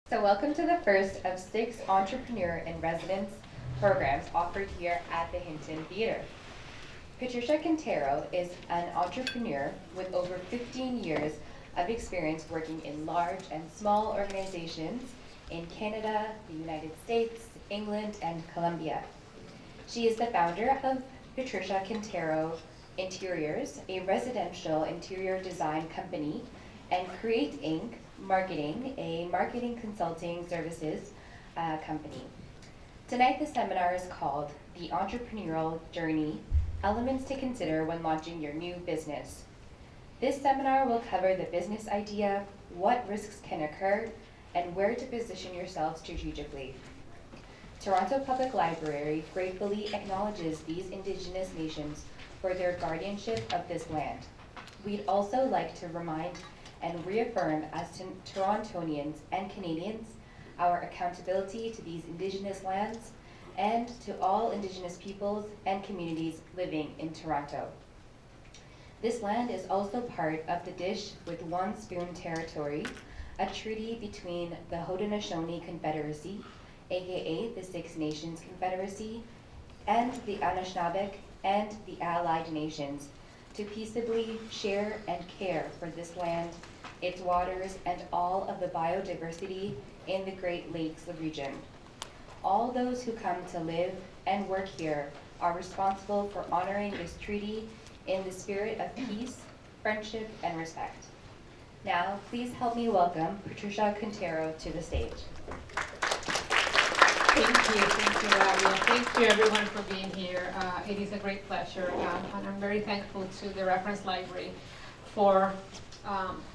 So welcome to the first of 6 Entrepreneur in Residence programs offered here at the Hinton Theater. Patricia Quintero is an entrepreneur with over 15 years of experience working in large and small organizations in Canada, the United States, England, and Colombia. She is the founder of Patricia Quintero Interiors, a residential interior design company, and Create Inc. Marketing, a marketing consulting services company. Tonight the seminar is called The Entrepreneurial Journey, Elements to Consider When Launching Your New Business. This seminar will cover the business idea, what risks can occur, and where to position yourself strategically. Toronto Public Library gratefully acknowledges these Indigenous nations for their guardianship of this land. We'd also like to remind and reaffirm as Torontonians and Canadians our accountability to these Indigenous lands and to all Indigenous peoples and communities living in Toronto. This land is also part of the Dish with One Spoon territory, a treaty between the Haudenosaunee Confederacy, aka the Six Nations Confederacy, and the Anishinaabe and the Allied Nations, to peaceably share and care for this land, its waters, and all of the biodiversity in the Great Lakes region. All those who come to live and work here are responsible for honoring this treaty in the spirit of peace, friendship, and respect. Now, please help me welcome Patricia Quintero to the stage. Thank you, Rabia. Thank you everyone for being here. It is a great pleasure, and I'm very thankful to the Reference Library for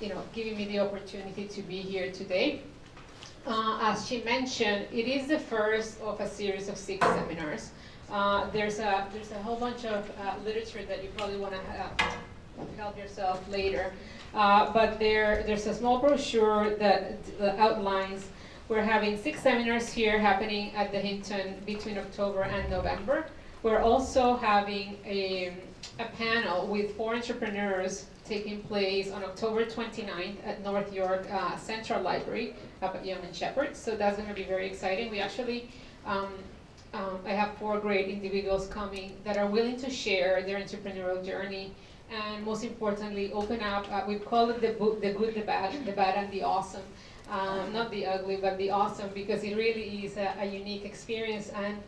giving me the opportunity to be here today. As she mentioned, it is the first of a series of 6 seminars. There's a whole bunch of literature that you probably want to help yourself later, but there's a small brochure that outlines. We're having 6 seminars here happening at the Hinton between October and November. We're also having a panel with 4 entrepreneurs taking place on October 29th at North York Central Library up at Yonge and Sheppard. So that's going to be very exciting. We actually, I have 4 great individuals coming that are willing to share their entrepreneurial journey, and most importantly, open up. We call it the good, the bad, and the awesome. Not the ugly, but the awesome, because it really is a unique experience. And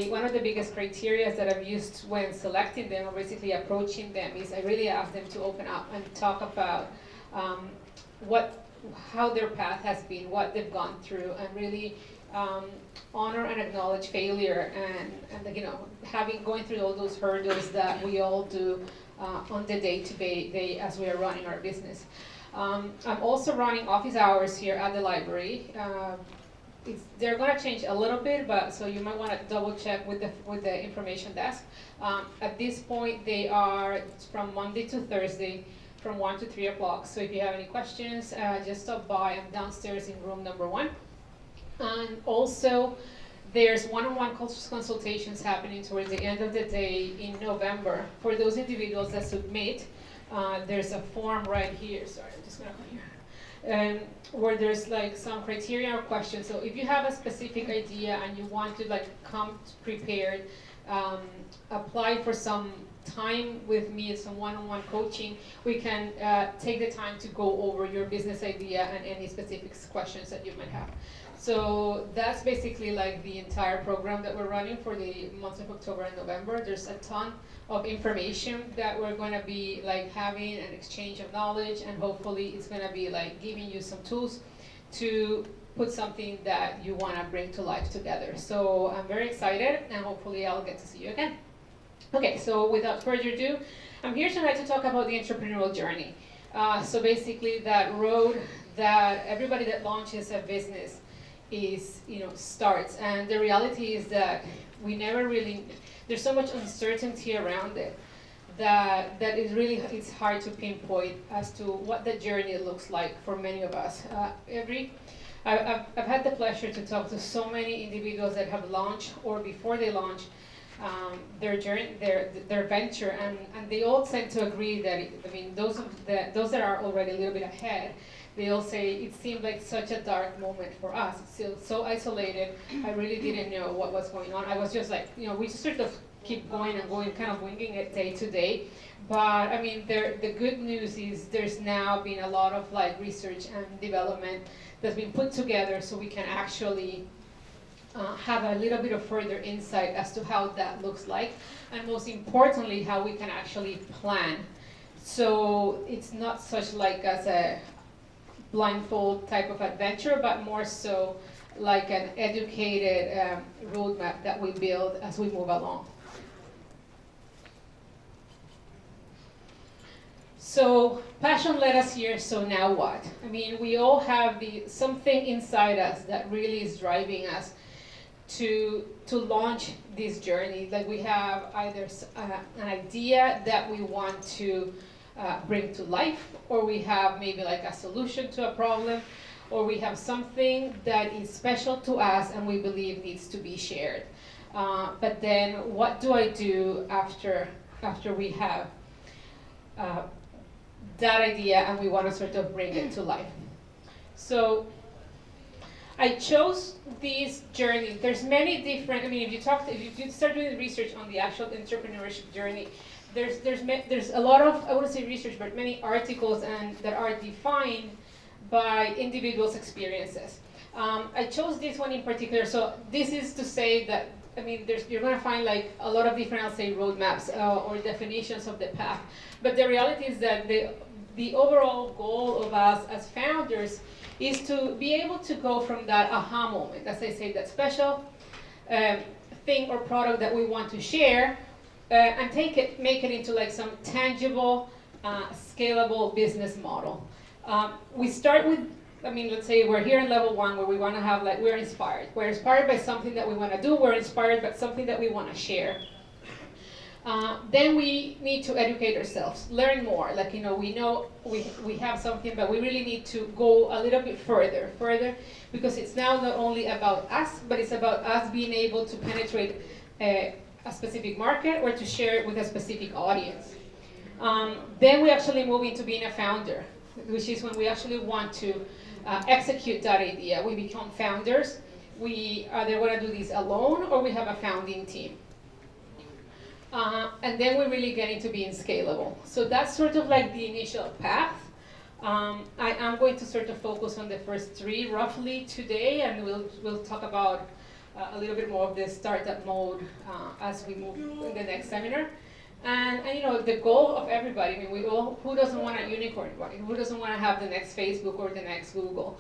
one of the biggest criteria that I've used when selecting them or basically approaching them is I really ask them to open up and talk about how their path has been, what they've gone through, and really honor and acknowledge failure and going through all those hurdles that we all do on the day-to-day as we are running our business. I'm also running office hours here at the library. They're going to change a little bit, but so you might want to double check with the information desk. At this point, they are from Monday to Thursday, from 1 to 3 o'clock. So if you have any questions, just stop by. I'm downstairs in room number 1. And also, there's one-on-one consultations happening towards the end of the day in November for those individuals that submit. There's a form right here. Sorry, I'm just gonna go here. Where there's like some criteria or questions. So if you have a specific idea and you want to come prepared, apply for some time with me, some one-on-one coaching, we can take the time to go over your business idea and any specific questions that you might have. So that's basically like the entire program that we're running for the months of October and November. There's a ton of information that we're going to be having an exchange of knowledge, and hopefully it's going to be giving you some tools to put something that you want to bring to life together. So I'm very excited, and hopefully I'll get to see you again. Okay, so without further ado, I'm here tonight to talk about the entrepreneurial journey. So basically that road that everybody that launches a business starts, and the reality is that we never really, there's so much uncertainty around it that it's hard to pinpoint as to what the journey looks like for many of us. I've had the pleasure to talk to so many individuals that have launched or before they launch their journey, their venture, and they all tend to agree that those that are already a little bit ahead they all say it seemed like such a dark moment for us. So isolated. I really didn't know what was going on. I was just like, we just sort of keep going and going, kind of winging it day to day. But I mean, the good news is there's now been a lot of like research and development that's been put together so we can actually have a little bit of further insight as to how that looks like, and most importantly, how we can actually plan. So it's not such like as a blindfold type of adventure, but more so like an educated roadmap that we build as we move along. So passion led us here, so now what? I mean, we all have something inside us that really is driving us to launch this journey. Like we have either an idea that we want to bring to life, or we have maybe like a solution to a problem, or we have something that is special to us and we believe needs to be shared. But then what do I do after we have that idea and we want to sort of bring it to life? So I chose this journey. There's many different, I mean, if you start doing research on the actual entrepreneurship journey, there's a lot of, I wouldn't say research, but many articles that are defined by individuals' experiences. I chose this one in particular, so this is to say that, I mean, you're going to find like a lot of different, I'll say, roadmaps or definitions of the path. But the reality is that the overall goal of us as founders is to be able to go from that aha moment, as I say, that special thing or product that we want to share, and make it into like some tangible, scalable business model. We start with, I mean, let's say we're here in level 1 where we want to have like, we're inspired. We're inspired by something that we want to do. We're inspired by something that we want to share. Then we need to educate ourselves, learn more. Like, we know we have something, but we really need to go a little bit further, because it's now not only about us, but it's about us being able to penetrate a specific market or to share it with a specific audience. Then we actually move into being a founder, which is when we actually want to execute that idea. We become founders. We either want to do this alone or we have a founding team. And then we really get into being scalable. So that's sort of like the initial path. I am going to sort of focus on the first 3 roughly today, and we'll talk about a little bit more of the startup mode as we move in the next seminar. And the goal of everybody, I mean, who doesn't want a unicorn, right? Who doesn't want to have the next Facebook or the next Google?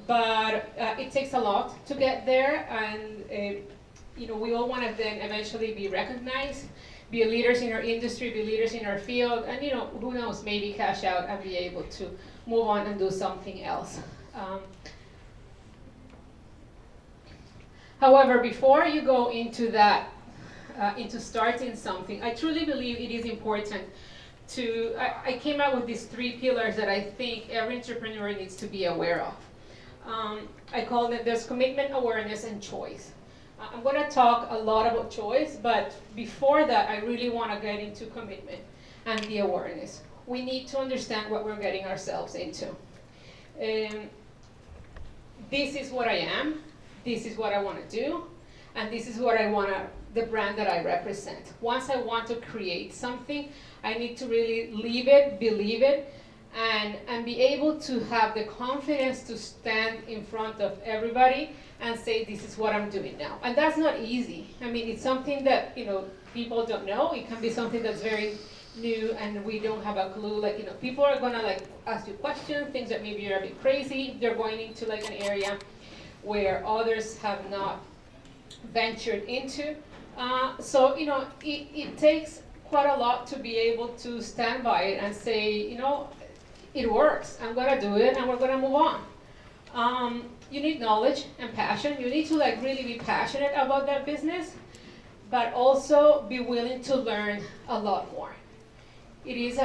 But it takes a lot to get there, and we all want to then eventually be recognized, be leaders in our industry, be leaders in our field, and who knows, maybe cash out and be able to move on and do something else. However, before you go into that, into starting something, I truly believe it is important to, I came out with these 3 pillars that I think every entrepreneur needs to be aware of. I call it, there's commitment, awareness, and choice. I'm going to talk a lot about choice, but before that, I really want to get into commitment and the awareness. We need to understand what we're getting ourselves into. This is what I am, this is what I want to do, and this is what I want to, the brand that I represent. Once I want to create something, I need to really live it, believe it, and be able to have the confidence to stand in front of everybody and say, this is what I'm doing now. And that's not easy. I mean, it's something that, people don't know. It can be something that's very new and we don't have a clue. Like, people are gonna like ask you questions, things that maybe are a bit crazy. They're going into like an area where others have not ventured into. So, it takes quite a lot to be able to stand by it and say, it works, I'm gonna do it, and we're gonna move on. You need knowledge and passion. You need to like really be passionate about that business, but also be willing to learn a lot more. It is,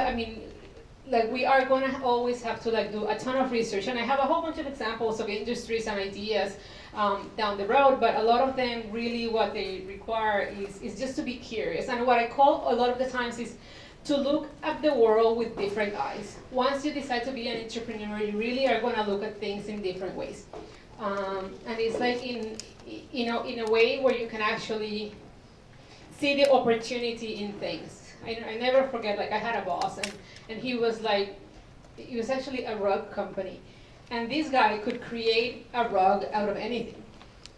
like we are gonna always have to like do a ton of research, and I have a whole bunch of examples of industries and ideas down the road, but a lot of them really what they require is just to be curious. And what I call a lot of the times is to look at the world with different eyes. Once you decide to be an entrepreneur, you really are going to look at things in different ways. And it's like in a way where you can actually see the opportunity in things. I never forget, like I had a boss and he was like, it was actually a rug company. And this guy could create a rug out of anything.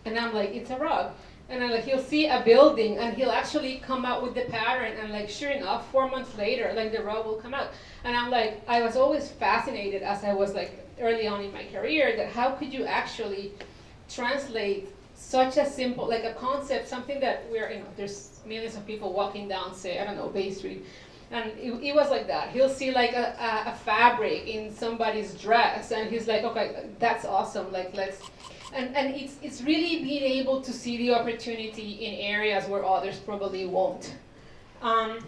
And I'm like, it's a rug. And then like he'll see a building and he'll actually come out with the pattern and like sure enough, 4 months later, like the rug will come out. And I'm like, I was always fascinated as I was like early on in my career that how could you actually translate such a simple, like a concept, something that there's millions of people walking down, say, I don't know, Bay Street. And it was like that. He'll see like a fabric in somebody's dress and he's like, okay, that's awesome, like let's, and it's really being able to see the opportunity in areas where others probably won't. And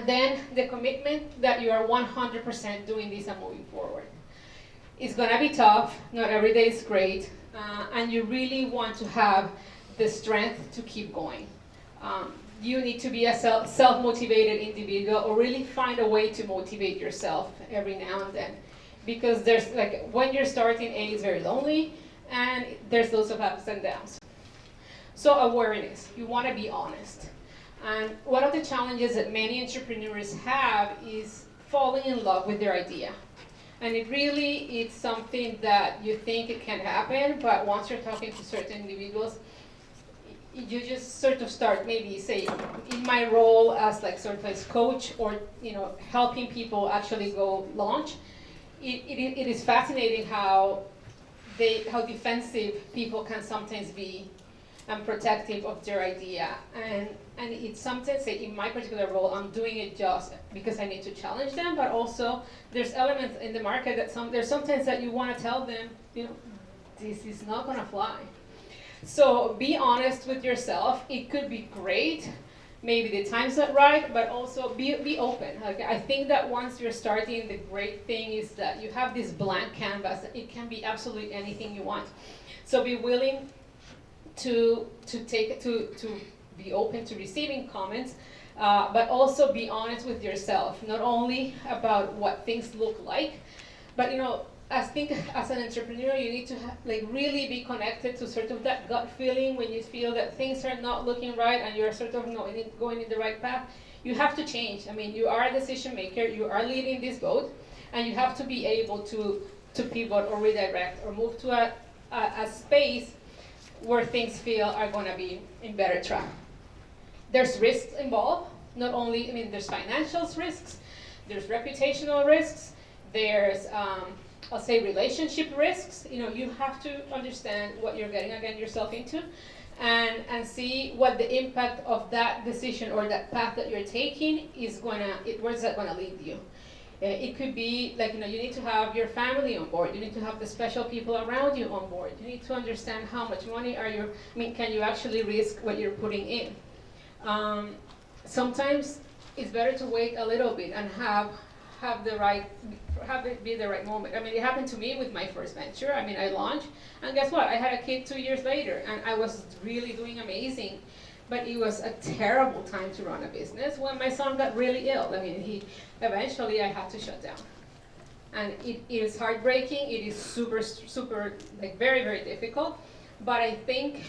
then the commitment that you are 100% doing this and moving forward. It's gonna be tough, not every day is great, and you really want to have the strength to keep going. You need to be a self-motivated individual or really find a way to motivate yourself every now and then. Because there's like, when you're starting, it's very lonely, and there's lots of ups and downs. So awareness, you want to be honest. And one of the challenges that many entrepreneurs have is falling in love with their idea. And it's something that you think it can happen, but once you're talking to certain individuals, you just sort of start maybe say, in my role as like sort of as coach or helping people actually go launch, it is fascinating how defensive people can sometimes be and protective of their idea. And it's sometimes, say in my particular role, I'm doing it just because I need to challenge them, but also there's elements in the market that there's sometimes that you want to tell them, this is not gonna fly. So be honest with yourself. It could be great, maybe the time's not right, but also be open. Like, I think that once you're starting, the great thing is that you have this blank canvas. It can be absolutely anything you want. So be willing to be open to receiving comments, but also be honest with yourself, not only about what things look like, but I think as an entrepreneur, you need to really be connected to sort of that gut feeling when you feel that things are not looking right and you're sort of not going in the right path. You have to change. I mean, you are a decision maker, you are leading this boat, and you have to be able to pivot or redirect or move to a space where things feel are going to be in better track. There's risks involved. Not only, there's financial risks, there's reputational risks, there's I'll say relationship risks. You have to understand what you're getting yourself into, and see what the impact of that decision or that path that you're taking is where's that gonna lead you. It could be like you need to have your family on board. You need to have the special people around you on board. You need to understand how much money can you actually risk what you're putting in. Sometimes it's better to wait a little bit and have it be the right moment. It happened to me with my first venture. I launched, and guess what? I had a kid 2 years later, and I was really doing amazing. But it was a terrible time to run a business when my son got really ill. Eventually I had to shut down. And it is heartbreaking. It is super, super, very, very difficult. But I think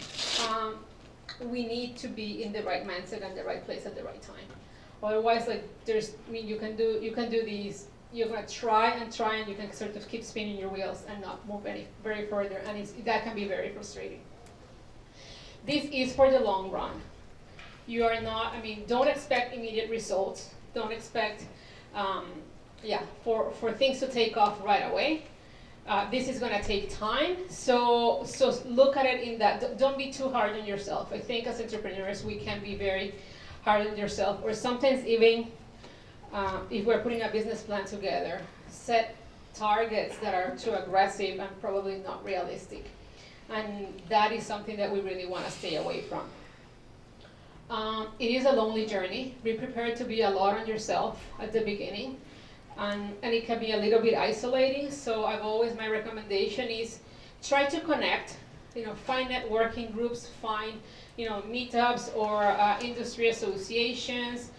we need to be in the right mindset and the right place at the right time. Otherwise, you can do these. You're gonna try, and you can sort of keep spinning your wheels and not move very further, and that can be very frustrating. This is for the long run. You are not. Don't expect immediate results. Don't expect, for things to take off right away. This is gonna take time. So look at it in that. Don't be too hard on yourself. I think as entrepreneurs we can be very hard on yourself, or sometimes even if we're putting a business plan together, set targets that are too aggressive and probably not realistic. And that is something that we really want to stay away from. It is a lonely journey. Be prepared to be a lot on yourself at the beginning, and it can be a little bit isolating. So my recommendation is try to connect. Find networking groups, find meetups or industry associations.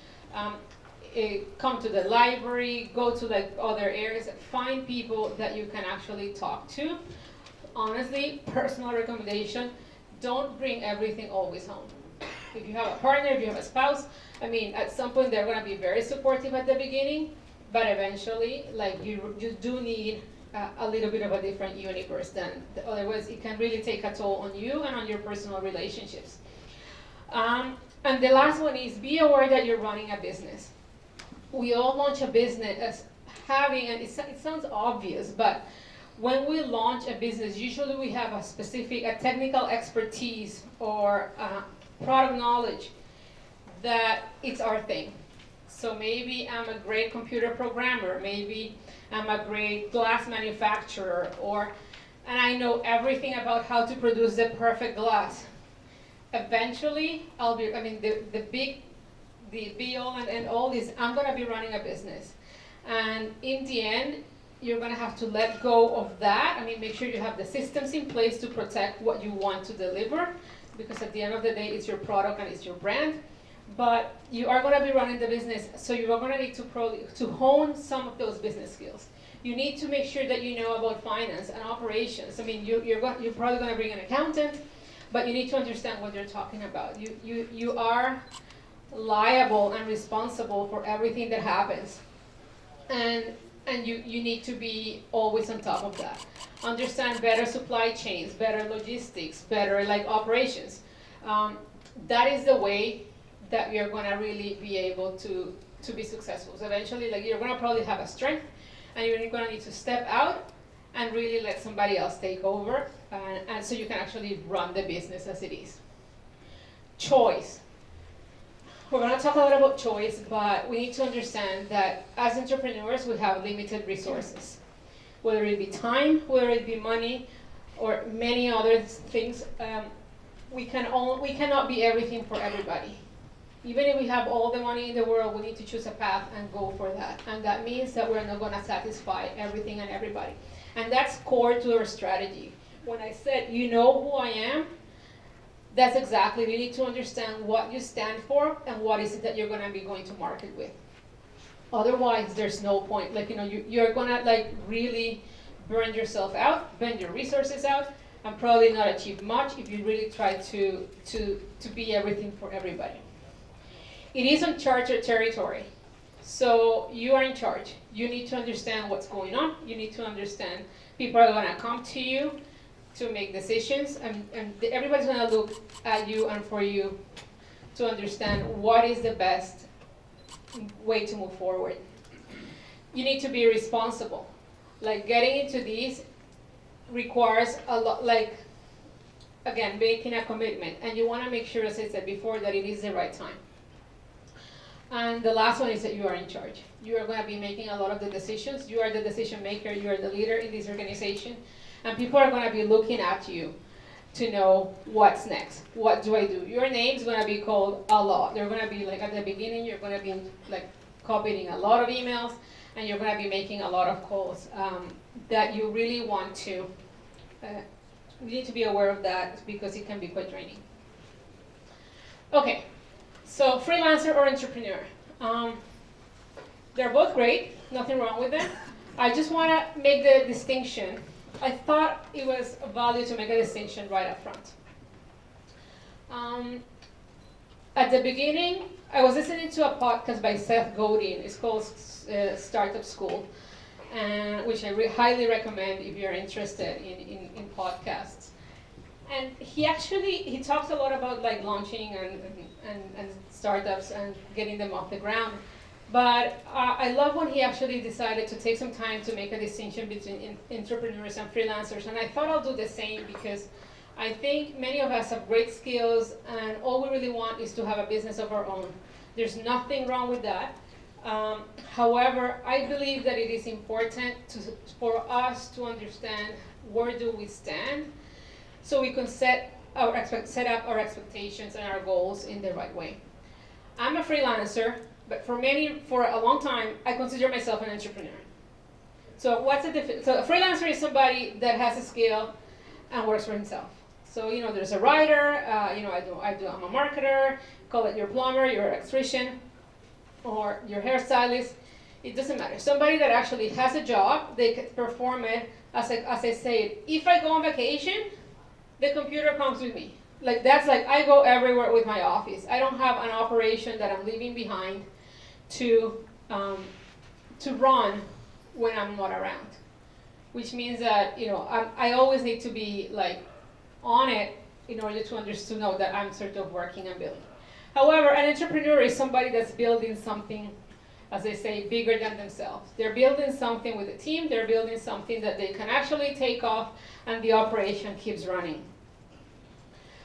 come to the library, go to like other areas, find people that you can actually talk to. Honestly, personal recommendation, don't bring everything always home. If you have a partner, if you have a spouse, I mean, at some point they're going to be very supportive at the beginning, but eventually, like you do need a little bit of a different universe than, otherwise it can really take a toll on you and on your personal relationships. And the last one is be aware that you're running a business. We all launch a business as having, and it sounds obvious, but when we launch a business, usually we have a technical expertise or product knowledge that it's our thing. So maybe I'm a great computer programmer, maybe I'm a great glass manufacturer, and I know everything about how to produce the perfect glass. Eventually, the be all and end all is I'm gonna be running a business. And in the end, you're gonna have to let go of that. I mean, make sure you have the systems in place to protect what you want to deliver, because at the end of the day, it's your product and it's your brand. But you are gonna be running the business, so you are gonna need to hone some of those business skills. You need to make sure that you know about finance and operations. I mean, you're probably gonna bring an accountant, but you need to understand what you're talking about. You are liable and responsible for everything that happens. And you need to be always on top of that. Understand better supply chains, better logistics, better like operations. That is the way that you're gonna really be able to be successful. So eventually, like you're gonna probably have a strength, and you're gonna need to step out and really let somebody else take over, and so you can actually run the business as it is. Choice. We're going to talk a lot about choice, but we need to understand that as entrepreneurs, we have limited resources. Whether it be time, whether it be money, or many other things, we cannot be everything for everybody. Even if we have all the money in the world, we need to choose a path and go for that. And that means that we're not going to satisfy everything and everybody. And that's core to our strategy. When I said, you know who I am, that's exactly, you need to understand what you stand for and what is it that you're going to be going to market with. Otherwise, there's no point. Like, you're going to like really burn yourself out, burn your resources out, and probably not achieve much if you really try to be everything for everybody. It is uncharted territory. So you are in charge. You need to understand what's going on. You need to understand people are going to come to you to make decisions, and everybody's going to look at you and for you to understand what is the best way to move forward. You need to be responsible. Like getting into these requires a lot, like, again, making a commitment, and you want to make sure, as I said before, that it is the right time. And the last one is that you are in charge. You are going to be making a lot of the decisions. You are the decision maker. You are the leader in this organization. And people are going to be looking at you to know what's next. What do I do? Your name's going to be called a lot. They're going to be like at the beginning, you're going to be like copying a lot of emails, and you're going to be making a lot of calls that you really want to. You need to be aware of that because it can be quite draining. Okay, so freelancer or entrepreneur. They're both great, nothing wrong with them. I just want to make the distinction. I thought it was of value to make a distinction right up front. At the beginning, I was listening to a podcast by Seth Godin. It's called Startup School, which I highly recommend if you're interested in podcasts. And he talks a lot about like launching and startups and getting them off the ground. But I love when he actually decided to take some time to make a distinction between entrepreneurs and freelancers. And I thought I'll do the same because I think many of us have great skills and all we really want is to have a business of our own. There's nothing wrong with that. However, I believe that it is important for us to understand where do we stand so we can set up our expectations and our goals in the right way. I'm a freelancer. But for a long time, I consider myself an entrepreneur. So what's the difference? So a freelancer is somebody that has a skill and works for himself. So there's a writer. I'm a marketer. Call it your plumber, your electrician. or your hairstylist, it doesn't matter. Somebody that actually has a job, they can perform it, as I say, if I go on vacation, the computer comes with me. Like that's like, I go everywhere with my office. I don't have an operation that I'm leaving behind to run when I'm not around. Which means that, I always need to be like on it in order to know that I'm sort of working and building. However, an entrepreneur is somebody that's building something, as they say, bigger than themselves. They're building something with a team, they're building something that they can actually take off and the operation keeps running.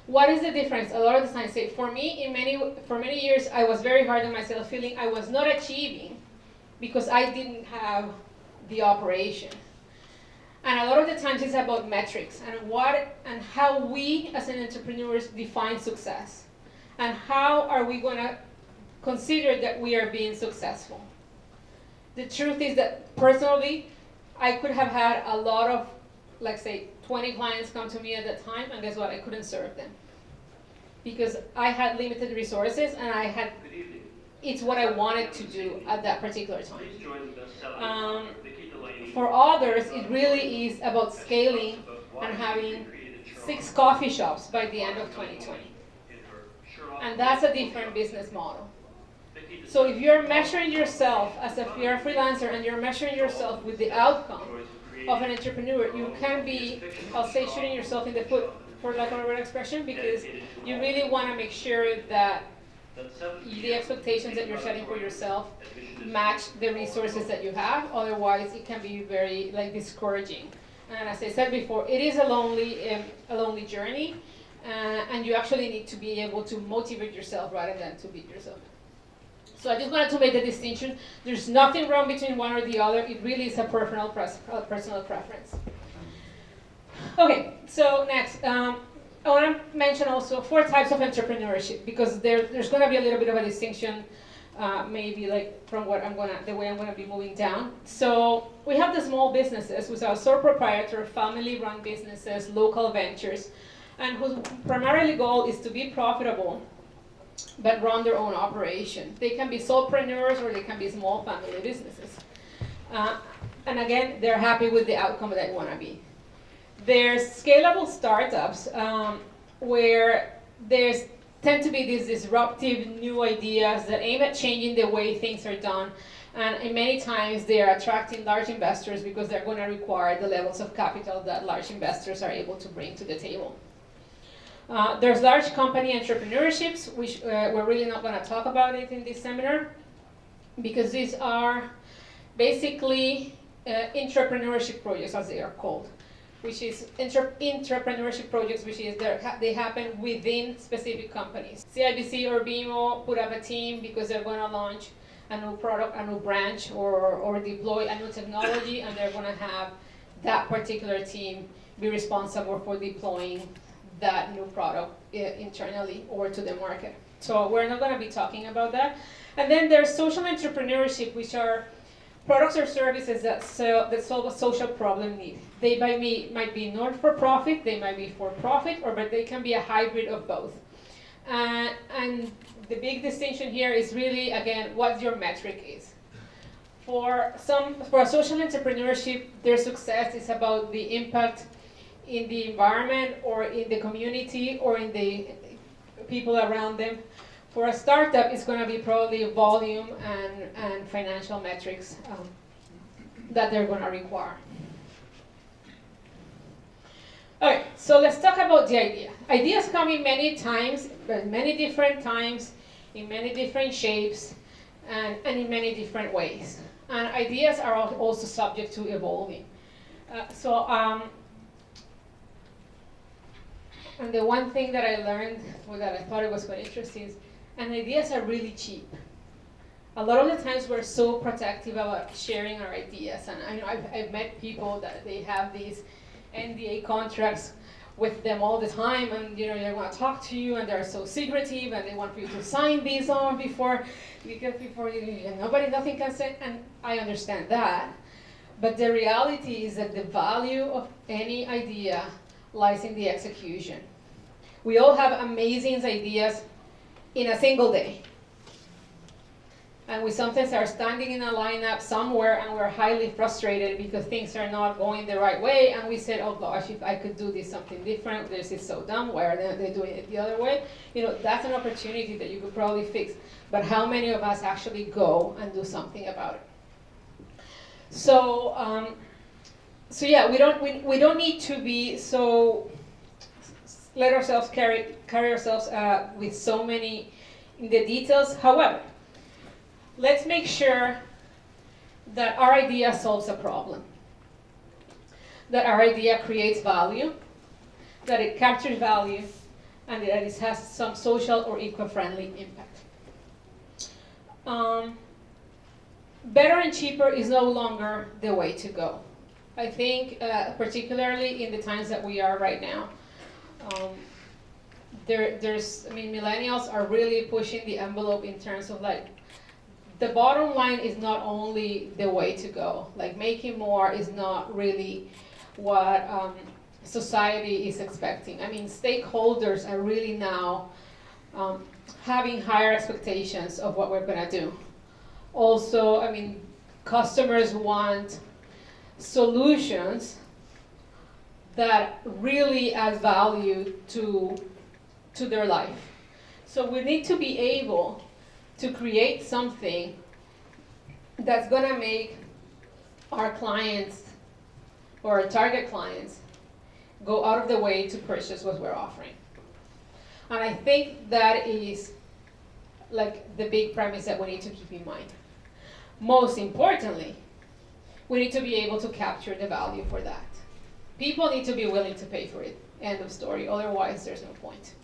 What is the difference? A lot of the times, say, for me, for many years, I was very hard on myself, feeling I was not achieving because I didn't have the operation. And a lot of the times it's about metrics and how we as an entrepreneurs define success. And how are we going to consider that we are being successful? The truth is that personally, I could have had a lot of, like say, 20 clients come to me at that time, and guess what? I couldn't serve them. Because I had limited resources, and it's what I wanted to do at that particular time. For others, it really is about scaling and having 6 coffee shops by the end of 2020. And that's a different business model. So if you're measuring yourself as if you're a freelancer and you're measuring yourself with the outcome of an entrepreneur, you can be, I'll say, shooting yourself in the foot, for lack of a better expression, because you really want to make sure that the expectations that you're setting for yourself match the resources that you have. Otherwise, it can be very discouraging. And as I said before, it is a lonely journey, and you actually need to be able to motivate yourself rather than to beat yourself. So I just wanted to make the distinction. There's nothing wrong between one or the other. It really is a personal preference. Okay, so next. I want to mention also 4 types of entrepreneurship, because there's going to be a little bit of a distinction, maybe from the way I'm going to be moving down. So we have the small businesses, which are sole proprietor, family-run businesses, local ventures, and whose primarily goal is to be profitable, but run their own operation. They can be solopreneurs or they can be small family businesses. And again, they're happy with the outcome that they want to be. There's scalable startups where there's tend to be these disruptive new ideas that aim at changing the way things are done. And many times they are attracting large investors because they're going to require the levels of capital that large investors are able to bring to the table. There's large company entrepreneurships, which we're really not going to talk about it in this seminar, because these are basically entrepreneurship projects, as they are called, which is entrepreneurship projects, which is they happen within specific companies. CIBC or BMO put up a team because they're going to launch a new product, a new branch, or deploy a new technology, and they're going to have that particular team be responsible for deploying that new product internally or to the market. So we're not going to be talking about that. And then there's social entrepreneurship, which are products or services that solve a social problem need. They might be not-for-profit, they might be for-profit, but they can be a hybrid of both. And the big distinction here is really, again, what your metric is. For a social entrepreneurship, their success is about the impact in the environment or in the community or in the people around them. For a startup, it's going to be probably volume and financial metrics that they're going to require. Okay, so let's talk about the idea. Ideas come in many times, many different times, in many different shapes, and in many different ways. And ideas are also subject to evolving. And the one thing that I learned, or that I thought it was quite interesting, is and ideas are really cheap. A lot of the times we're so protective about sharing our ideas, and I've met people that they have these NDA contracts with them all the time, and they want to talk to you, and they're so secretive, and they want you to sign these on before nothing can say, and I understand that. But the reality is that the value of any idea lies in the execution. We all have amazing ideas in a single day. And we sometimes are standing in a lineup somewhere and we're highly frustrated because things are not going the right way. And we said, oh gosh, if I could do this something different, this is so dumb, why are they doing it the other way? That's an opportunity that you could probably fix. But how many of us actually go and do something about it? So, so yeah, we don't need to be so, let ourselves carry ourselves with so many in the details. However, let's make sure that our idea solves a problem, that our idea creates value, that it captures value, and that it has some social or eco-friendly impact. Better and cheaper is no longer the way to go. I think, particularly in the times that we are right now, millennials are really pushing the envelope in terms of the bottom line is not only the way to go. Like making more is not really what society is expecting. Stakeholders are really now having higher expectations of what we're gonna do. Also, customers want solutions that really add value to their life. So we need to be able to create something that's gonna make our clients or our target clients go out of the way to purchase what we're offering. And I think that is the big premise that we need to keep in mind. Most importantly, we need to be able to capture the value for that. People need to be willing to pay for it, end of story, otherwise there's no point.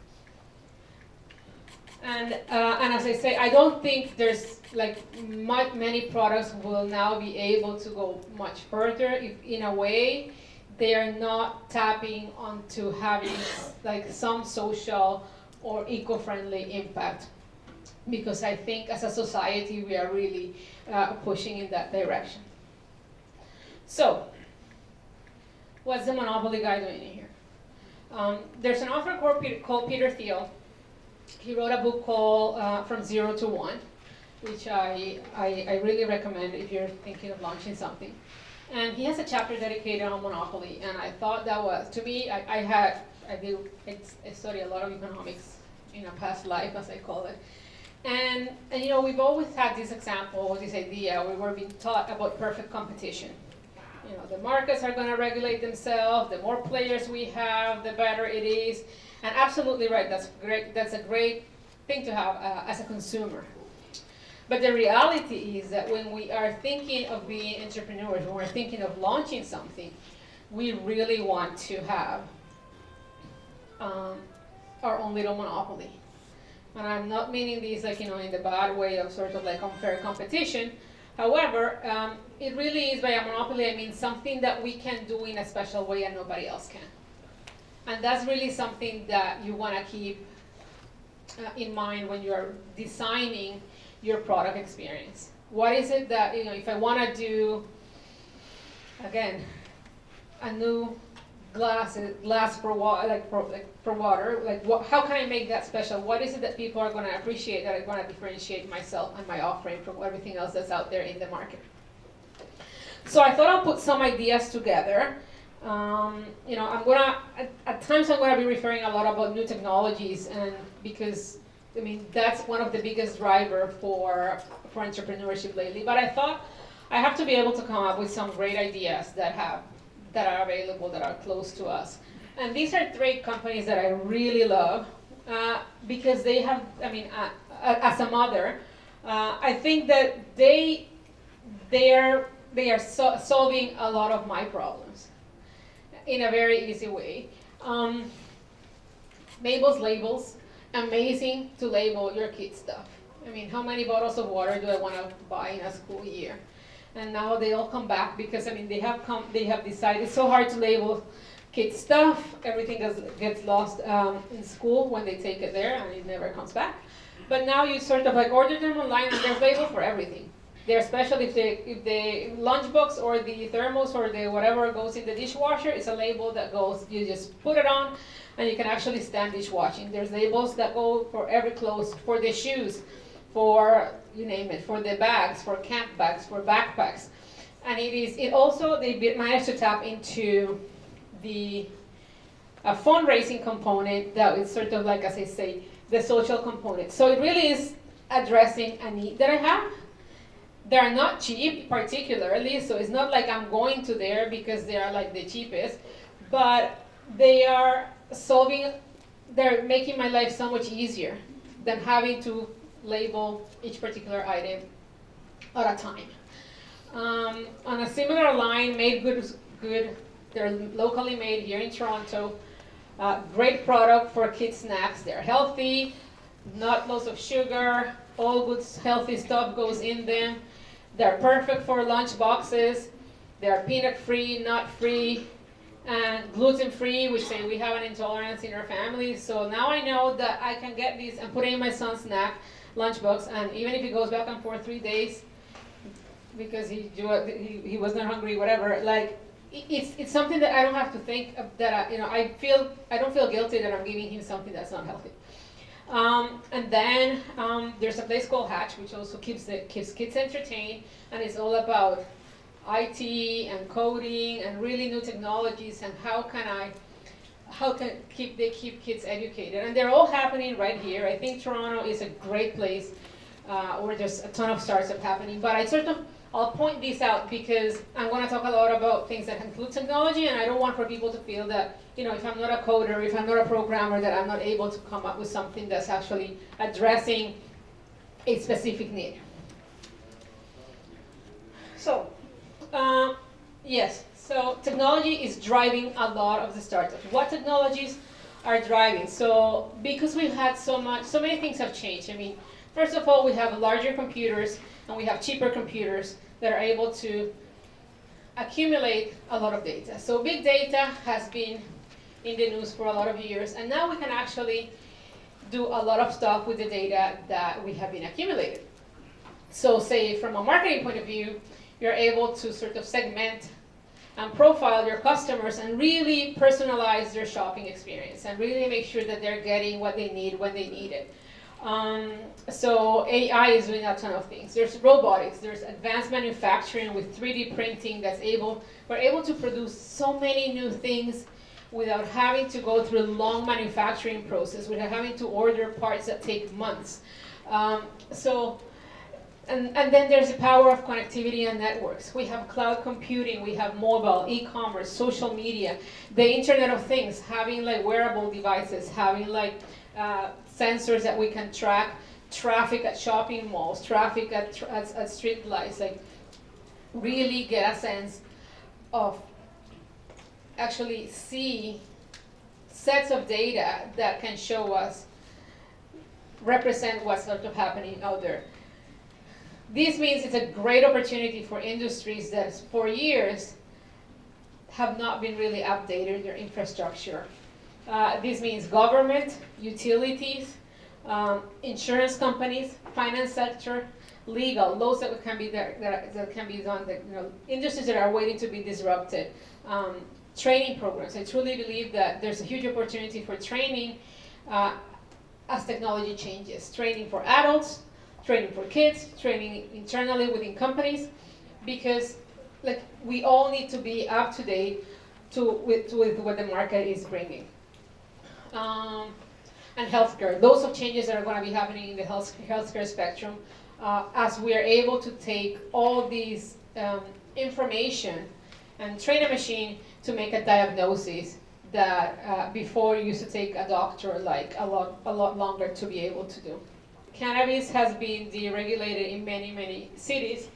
And as I say, I don't think there's many products will now be able to go much further if in a way they are not tapping onto having some social or eco-friendly impact, because I think as a society we are really pushing in that direction. So, what's the monopoly guy doing in here? There's an author called Peter Thiel. He wrote a book called From Zero to One, which I really recommend if you're thinking of launching something. And he has a chapter dedicated on monopoly, and I thought that was, to me, I studied a lot of economics in a past life, as I call it. And we've always had this example, this idea, we were being taught about perfect competition. The markets are going to regulate themselves, the more players we have, the better it is. And absolutely right, that's great. That's a great thing to have as a consumer. But the reality is that when we are thinking of being entrepreneurs, when we're thinking of launching something, we really want to have our own little monopoly. And I'm not meaning these in the bad way of sort of unfair competition. However, it really is, by a monopoly I mean something that we can do in a special way and nobody else can. And that's really something that you want to keep in mind when you're designing your product experience. What is it that, if I want to do, again, a new glass for water, for water, how can I make that special? What is it that people are going to appreciate, that I want to differentiate myself and my offering from everything else that's out there in the market? So I thought I'll put some ideas together. I'm gonna, at times I'm gonna be referring a lot about new technologies, and because that's one of the biggest driver for entrepreneurship lately. But I thought I have to be able to come up with some great ideas that are available, that are close to us. And these are 3 companies that I really love because they have, as a mother, I think that they are solving a lot of my problems in a very easy way. Mabel's Labels, amazing to label your kids' stuff. How many bottles of water do I want to buy in a school year? And now they all come back because they have decided it's so hard to label kids' stuff. Everything gets lost in school when they take it there, and it never comes back. But now you sort of order them online, and there's labels for everything. They're special if the lunchbox or the thermos or the whatever goes in the dishwasher, it's a label that goes, you just put it on and you can actually stand dishwashing. There's labels that go for every clothes, for the shoes, for, you name it, for the bags, for camp bags, for backpacks. And it also, they managed to tap into the fundraising component that is sort of like, as I say, the social component. So it really is addressing a need that I have. They're not cheap particularly, so it's not like I'm going to there because they are like the cheapest, but they are they're making my life so much easier than having to label each particular item at a time. On a similar line, Made Good, they're locally made here in Toronto. Great product for kids' snacks. They're healthy, not loads of sugar, all good healthy stuff goes in them. They're perfect for lunch boxes. They're peanut-free, nut-free, and gluten-free, which say we have an intolerance in our family. So now I know that I can get these and put it in my son's snack lunchbox, and even if he goes back and forth 3 days because he was not hungry, whatever, like it's something that I don't have to think of, that I don't feel guilty that I'm giving him something that's not healthy. And then there's a place called Hatch, which also keeps kids entertained, and it's all about IT and coding and really new technologies and how can they keep kids educated. And they're all happening right here. I think Toronto is a great place where there's a ton of startups happening. But I'll point these out because I'm going to talk a lot about things that include technology, and I don't want for people to feel that, if I'm not a coder, if I'm not a programmer, that I'm not able to come up with something that's actually addressing a specific need. So, yes, so technology is driving a lot of the startups. What technologies are driving? So, because we've had so many things have changed. I mean, first of all, we have larger computers and we have cheaper computers that are able to accumulate a lot of data. So big data has been in the news for a lot of years, and now we can actually do a lot of stuff with the data that we have been accumulated. So say from a marketing point of view, you're able to sort of segment and profile your customers and really personalize their shopping experience and really make sure that they're getting what they need when they need it. So AI is doing a ton of things. There's robotics, there's advanced manufacturing with 3D printing we're able to produce so many new things without having to go through a long manufacturing process, without having to order parts that take months. And then there's the power of connectivity and networks. We have cloud computing, we have mobile, e-commerce, social media, the Internet of Things, having like wearable devices, having like sensors that we can track traffic at shopping malls, traffic at street lights, like really get a sense of actually see sets of data that can show us, represent what's sort of happening out there. This means it's a great opportunity for industries that for years have not been really updated their infrastructure. This means government, utilities, insurance companies, finance sector, legal, those that can be that can be done, industries that are waiting to be disrupted. Training programs. I truly believe that there's a huge opportunity for training as technology changes. Training for adults, training for kids, training internally within companies, because like we all need to be up to date with what the market is bringing. And healthcare. Those are changes that are going to be happening in the healthcare spectrum as we are able to take all these information and train a machine to make a diagnosis that before used to take a doctor like a lot longer to be able to do. Cannabis has been deregulated in many cities.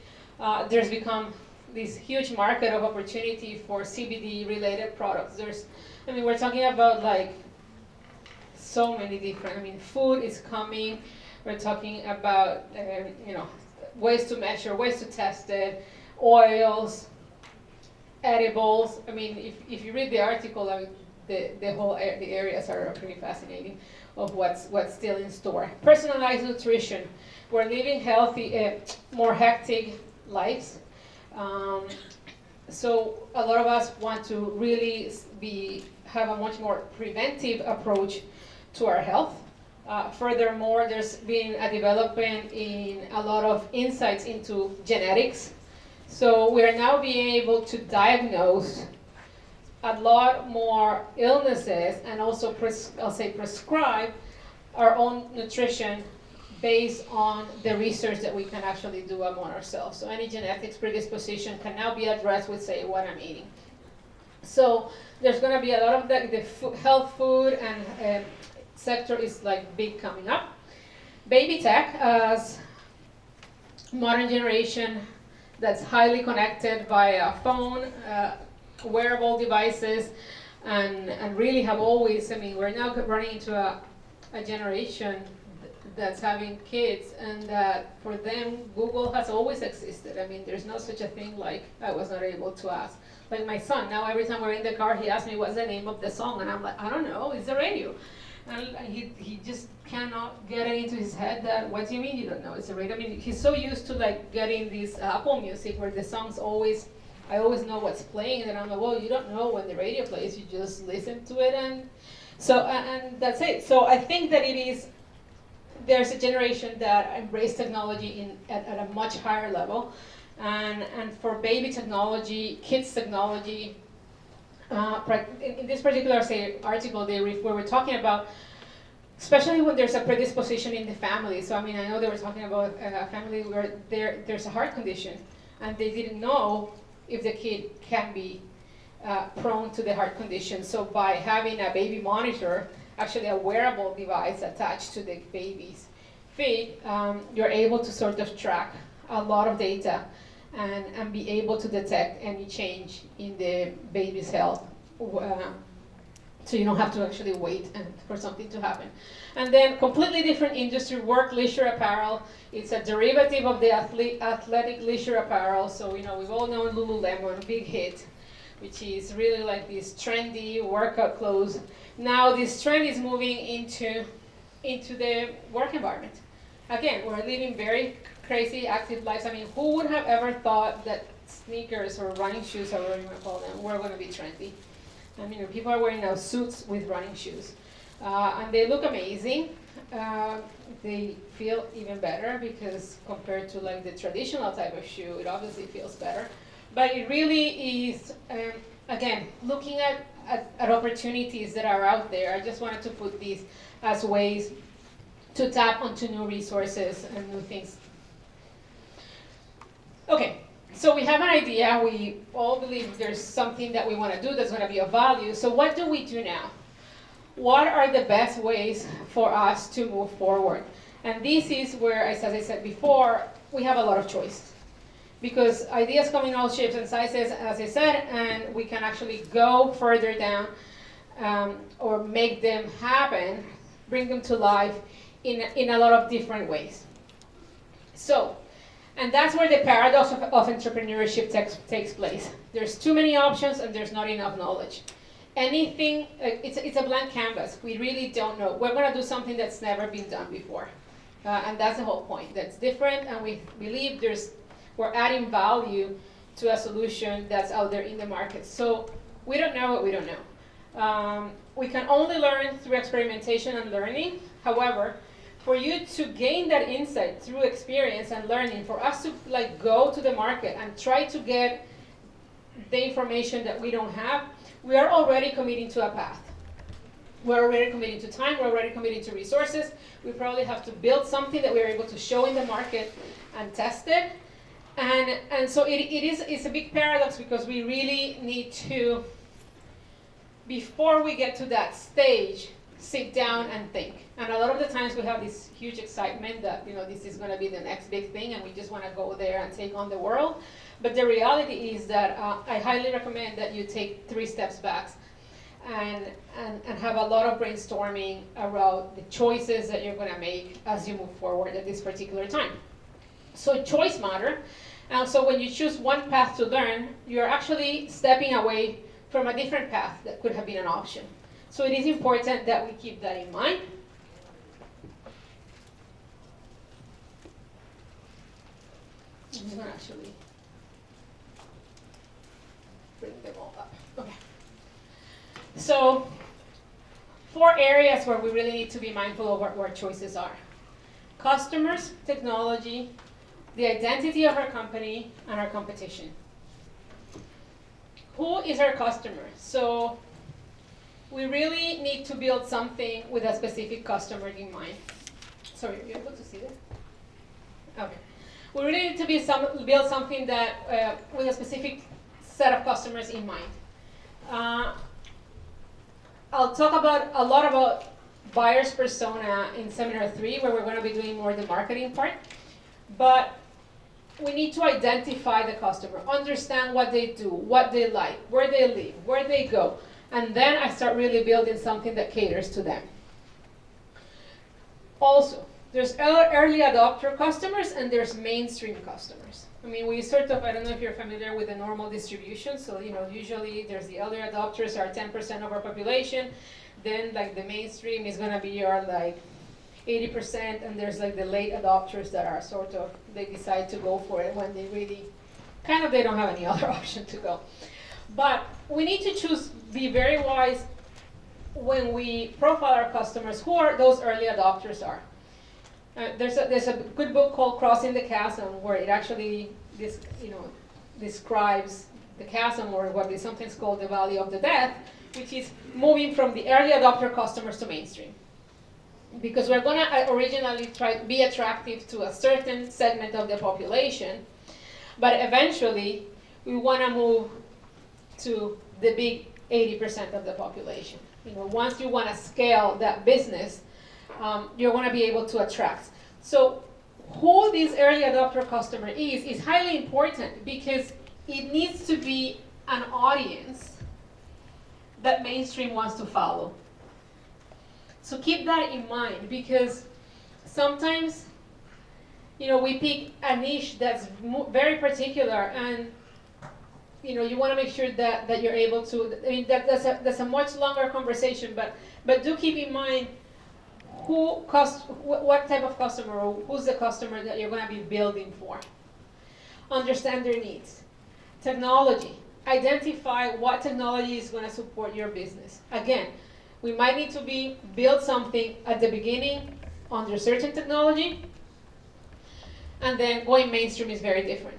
There's become this huge market of opportunity for CBD-related products. We're talking about like so many different. Food is coming. We're talking about ways to measure, ways to test it, oils, edibles. If you read the article, the areas are pretty fascinating of what's still in store. Personalized nutrition. We're living healthy, more hectic lives. So a lot of us want to really have a much more preventive approach to our health. Furthermore, there's been a development in a lot of insights into genetics. So we are now being able to diagnose a lot more illnesses and also, I'll say, prescribe our own nutrition based on the research that we can actually do among ourselves. So any genetics predisposition can now be addressed with, say, what I'm eating. So there's going to be a lot of the health food and sector is like big coming up. Baby tech as modern generation that's highly connected via phone, wearable devices, and really have always, I mean, we're now running into a generation that's having kids, and that for them, Google has always existed. I mean, there's no such a thing like I was not able to ask. Like my son, now every time we're in the car, he asks me what's the name of the song, and I'm like, I don't know, it's the radio. And he just cannot get it into his head that, what do you mean you don't know, it's the radio? I mean, he's so used to like getting this Apple Music where the songs always, I always know what's playing, and I'm like, well, you don't know when the radio plays, you just listen to it, and so, and that's it. So I think that there's a generation that embrace technology at a much higher level, and for baby technology, kids technology, in this particular article, where we're talking about, especially when there's a predisposition in the family. So I mean, I know they were talking about a family where there's a heart condition, and they didn't know if the kid can be prone to the heart condition. So by having a baby monitor, actually a wearable device attached to the baby's feet, you're able to sort of track a lot of data and be able to detect any change in the baby's health. So you don't have to actually wait for something to happen. And then completely different industry, work leisure apparel. It's a derivative of the athletic leisure apparel. So we've all known Lululemon, big hit, which is really like these trendy workout clothes. Now this trend is moving into the work environment. Again, we're living very crazy, active lives. I mean, who would have ever thought that sneakers or running shoes, or whatever you want to call them, were going to be trendy? I mean, people are wearing now suits with running shoes. And they look amazing. They feel even better because compared to like the traditional type of shoe, it obviously feels better. But it really is, again, looking at opportunities that are out there. I just wanted to put these as ways to tap onto new resources and new things. Okay, so we have an idea. We all believe there's something that we want to do that's going to be of value. So what do we do now? What are the best ways for us to move forward? And this is where, as I said before, we have a lot of choice. Because ideas come in all shapes and sizes, as I said, and we can actually go further down or make them happen, bring them to life in a lot of different ways. So, and that's where the paradox of entrepreneurship takes place. There's too many options and there's not enough knowledge. Anything, it's a blank canvas. We really don't know. We're going to do something that's never been done before. And that's the whole point. That's different, and we believe we're adding value to a solution that's out there in the market. So we don't know what we don't know. We can only learn through experimentation and learning. However, for you to gain that insight through experience and learning, for us to like go to the market and try to get the information that we don't have, we are already committing to a path. We're already committing to time, we're already committing to resources. We probably have to build something that we're able to show in the market and test it. And so it's a big paradox because we really need to, before we get to that stage, sit down and think. And a lot of the times we have this huge excitement that this is going to be the next big thing and we just want to go there and take on the world. But the reality is that I highly recommend that you take 3 steps back and have a lot of brainstorming around the choices that you're going to make as you move forward at this particular time. So choice matter. And so when you choose one path to learn, you're actually stepping away from a different path that could have been an option. So it is important that we keep that in mind. I'm going to actually bring them all up. Okay. So 4 areas where we really need to be mindful of what our choices are. Customers, technology, the identity of our company, and our competition. Who is our customer? So we really need to build something with a specific customer in mind. Sorry, are you able to see that? Okay. We really need to build something that with a specific set of customers in mind. I'll talk a lot about buyer's persona in seminar 3, where we're going to be doing more the marketing part. But we need to identify the customer, understand what they do, what they like, where they live, where they go. And then I start really building something that caters to them. Also, there's early adopter customers and there's mainstream customers. I mean, we sort of, I don't know if you're familiar with the normal distribution. So, usually there's the early adopters are 10% of our population. Then like the mainstream is gonna be our like 80%, and there's like the late adopters that are sort of, they decide to go for it when they really, they don't have any other option to go. But we need to be very wise when we profile our customers, who are those early adopters are. There's a good book called Crossing the Chasm, where it actually describes the chasm, or what is sometimes called the Valley of the Death, which is moving from the early adopter customers to mainstream. Because we're going to originally try to be attractive to a certain segment of the population, but eventually we want to move to the big 80% of the population. Once you want to scale that business, you're going to be able to attract. So who this early adopter customer is highly important, because it needs to be an audience that mainstream wants to follow. So keep that in mind, because sometimes, we pick a niche that's very particular, and you want to make sure that you're able to. I mean, that's a much longer conversation, but do keep in mind what type of customer, or who's the customer that you're going to be building for. Understand their needs. Technology. Identify what technology is going to support your business. Again, we might need to build something at the beginning under certain technology, and then going mainstream is very different.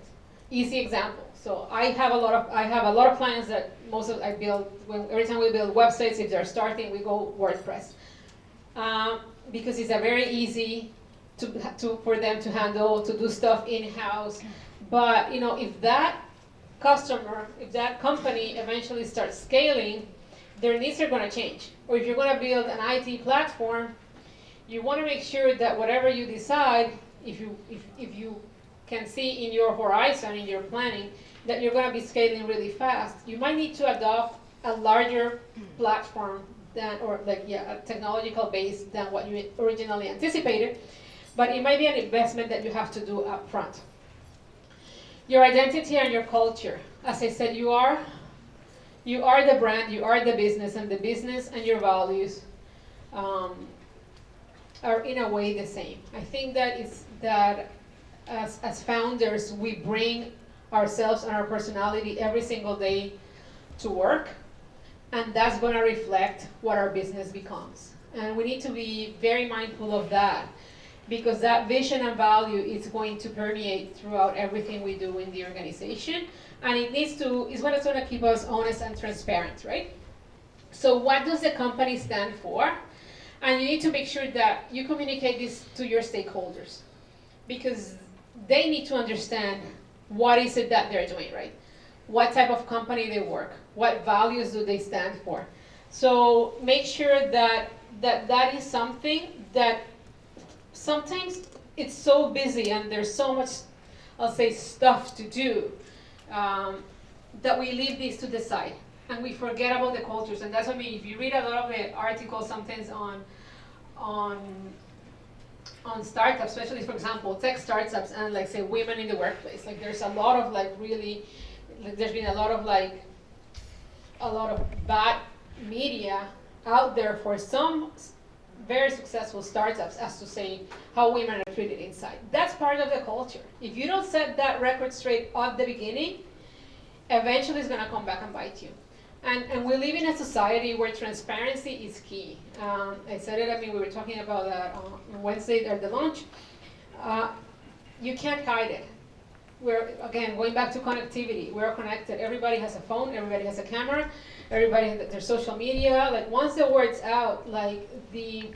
Easy example. So I have a lot of clients that every time we build websites, if they're starting, we go WordPress, because it's a very easy for them to handle, to do stuff in-house. But if that customer, if that company eventually starts scaling, their needs are going to change. Or if you're going to build an IT platform, you want to make sure that whatever you decide, if you can see in your horizon, in your planning, that you're going to be scaling really fast, you might need to adopt a larger platform a technological base than what you originally anticipated. But it might be an investment that you have to do up front. Your identity and your culture. As I said, you are the brand, you are the business, and the business and your values are in a way the same. I think that as founders, we bring ourselves and our personality every single day to work, and that's going to reflect what our business becomes. And we need to be very mindful of that, because that vision and value is going to permeate throughout everything we do in the organization, and it's what is going to keep us honest and transparent, right? So what does the company stand for? And you need to make sure that you communicate this to your stakeholders, because they need to understand what is it that they're doing, right? What type of company they work, what values do they stand for. So make sure that is something that sometimes it's so busy and there's so much, I'll say, stuff to do, that we leave these to the side and we forget about the cultures. And that's what I mean. If you read a lot of the articles sometimes on startups, especially, for example, tech startups and say women in the workplace, there's a lot of there's been a lot of bad media out there for some very successful startups as to say how women are treated inside. That's part of the culture. If you don't set that record straight at the beginning, eventually it's going to come back and bite you. And we live in a society where transparency is key. I said it, I mean, we were talking about that on Wednesday at the launch. You can't hide it. We're, again, going back to connectivity. We're connected. Everybody has a phone, everybody has a camera, everybody has their social media. Like, once the word's out, like, the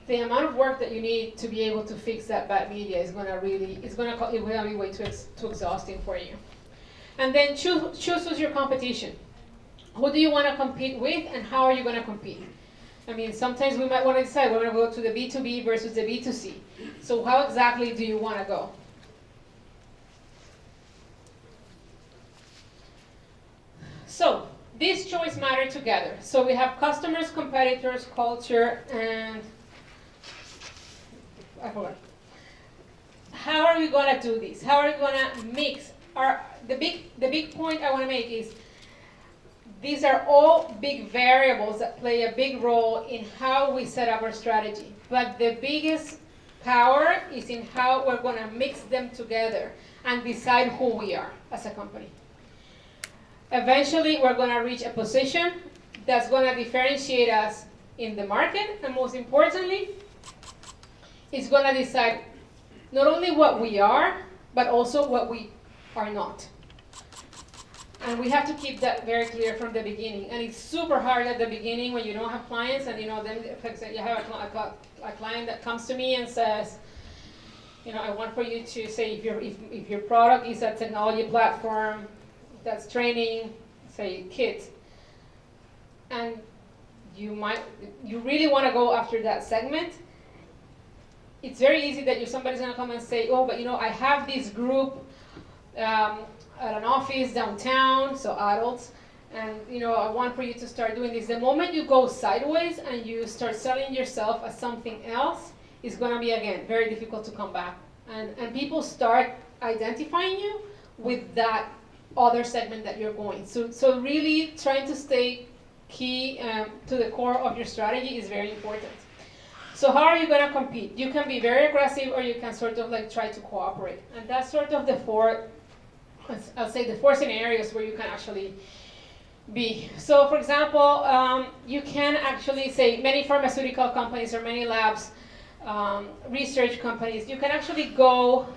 amount of work that you need to be able to fix that bad media is gonna really, it's gonna be way too exhausting for you. And then choose who's your competition. Who do you want to compete with, and how are you going to compete? I mean, sometimes we might want to decide we're going to go to the B2B versus the B2C. So how exactly do you want to go? So these choices matter together. So we have customers, competitors, culture, and I forgot. How are we going to do this? How are we going to mix? The big point I want to make is these are all big variables that play a big role in how we set up our strategy. But the biggest power is in how we're going to mix them together and decide who we are as a company. Eventually, we're going to reach a position that's going to differentiate us in the market, and most importantly, it's going to decide not only what we are, but also what we are not. And we have to keep that very clear from the beginning. And it's super hard at the beginning when you don't have clients, and then you have a client that comes to me and says, I want for you to say if your product is a technology platform that's training, say, kids, and you really want to go after that segment. It's very easy that somebody's going to come and say, oh, but I have this group at an office downtown, so adults, and I want for you to start doing this. The moment you go sideways and you start selling yourself as something else, it's going to be, again, very difficult to come back. And people start identifying you with that other segment that you're going. So really trying to stay key to the core of your strategy is very important. So how are you going to compete? You can be very aggressive, or you can sort of try to cooperate. And that's sort of the four scenarios where you can actually be. So for example, you can actually say many pharmaceutical companies or many labs, research companies, you can actually go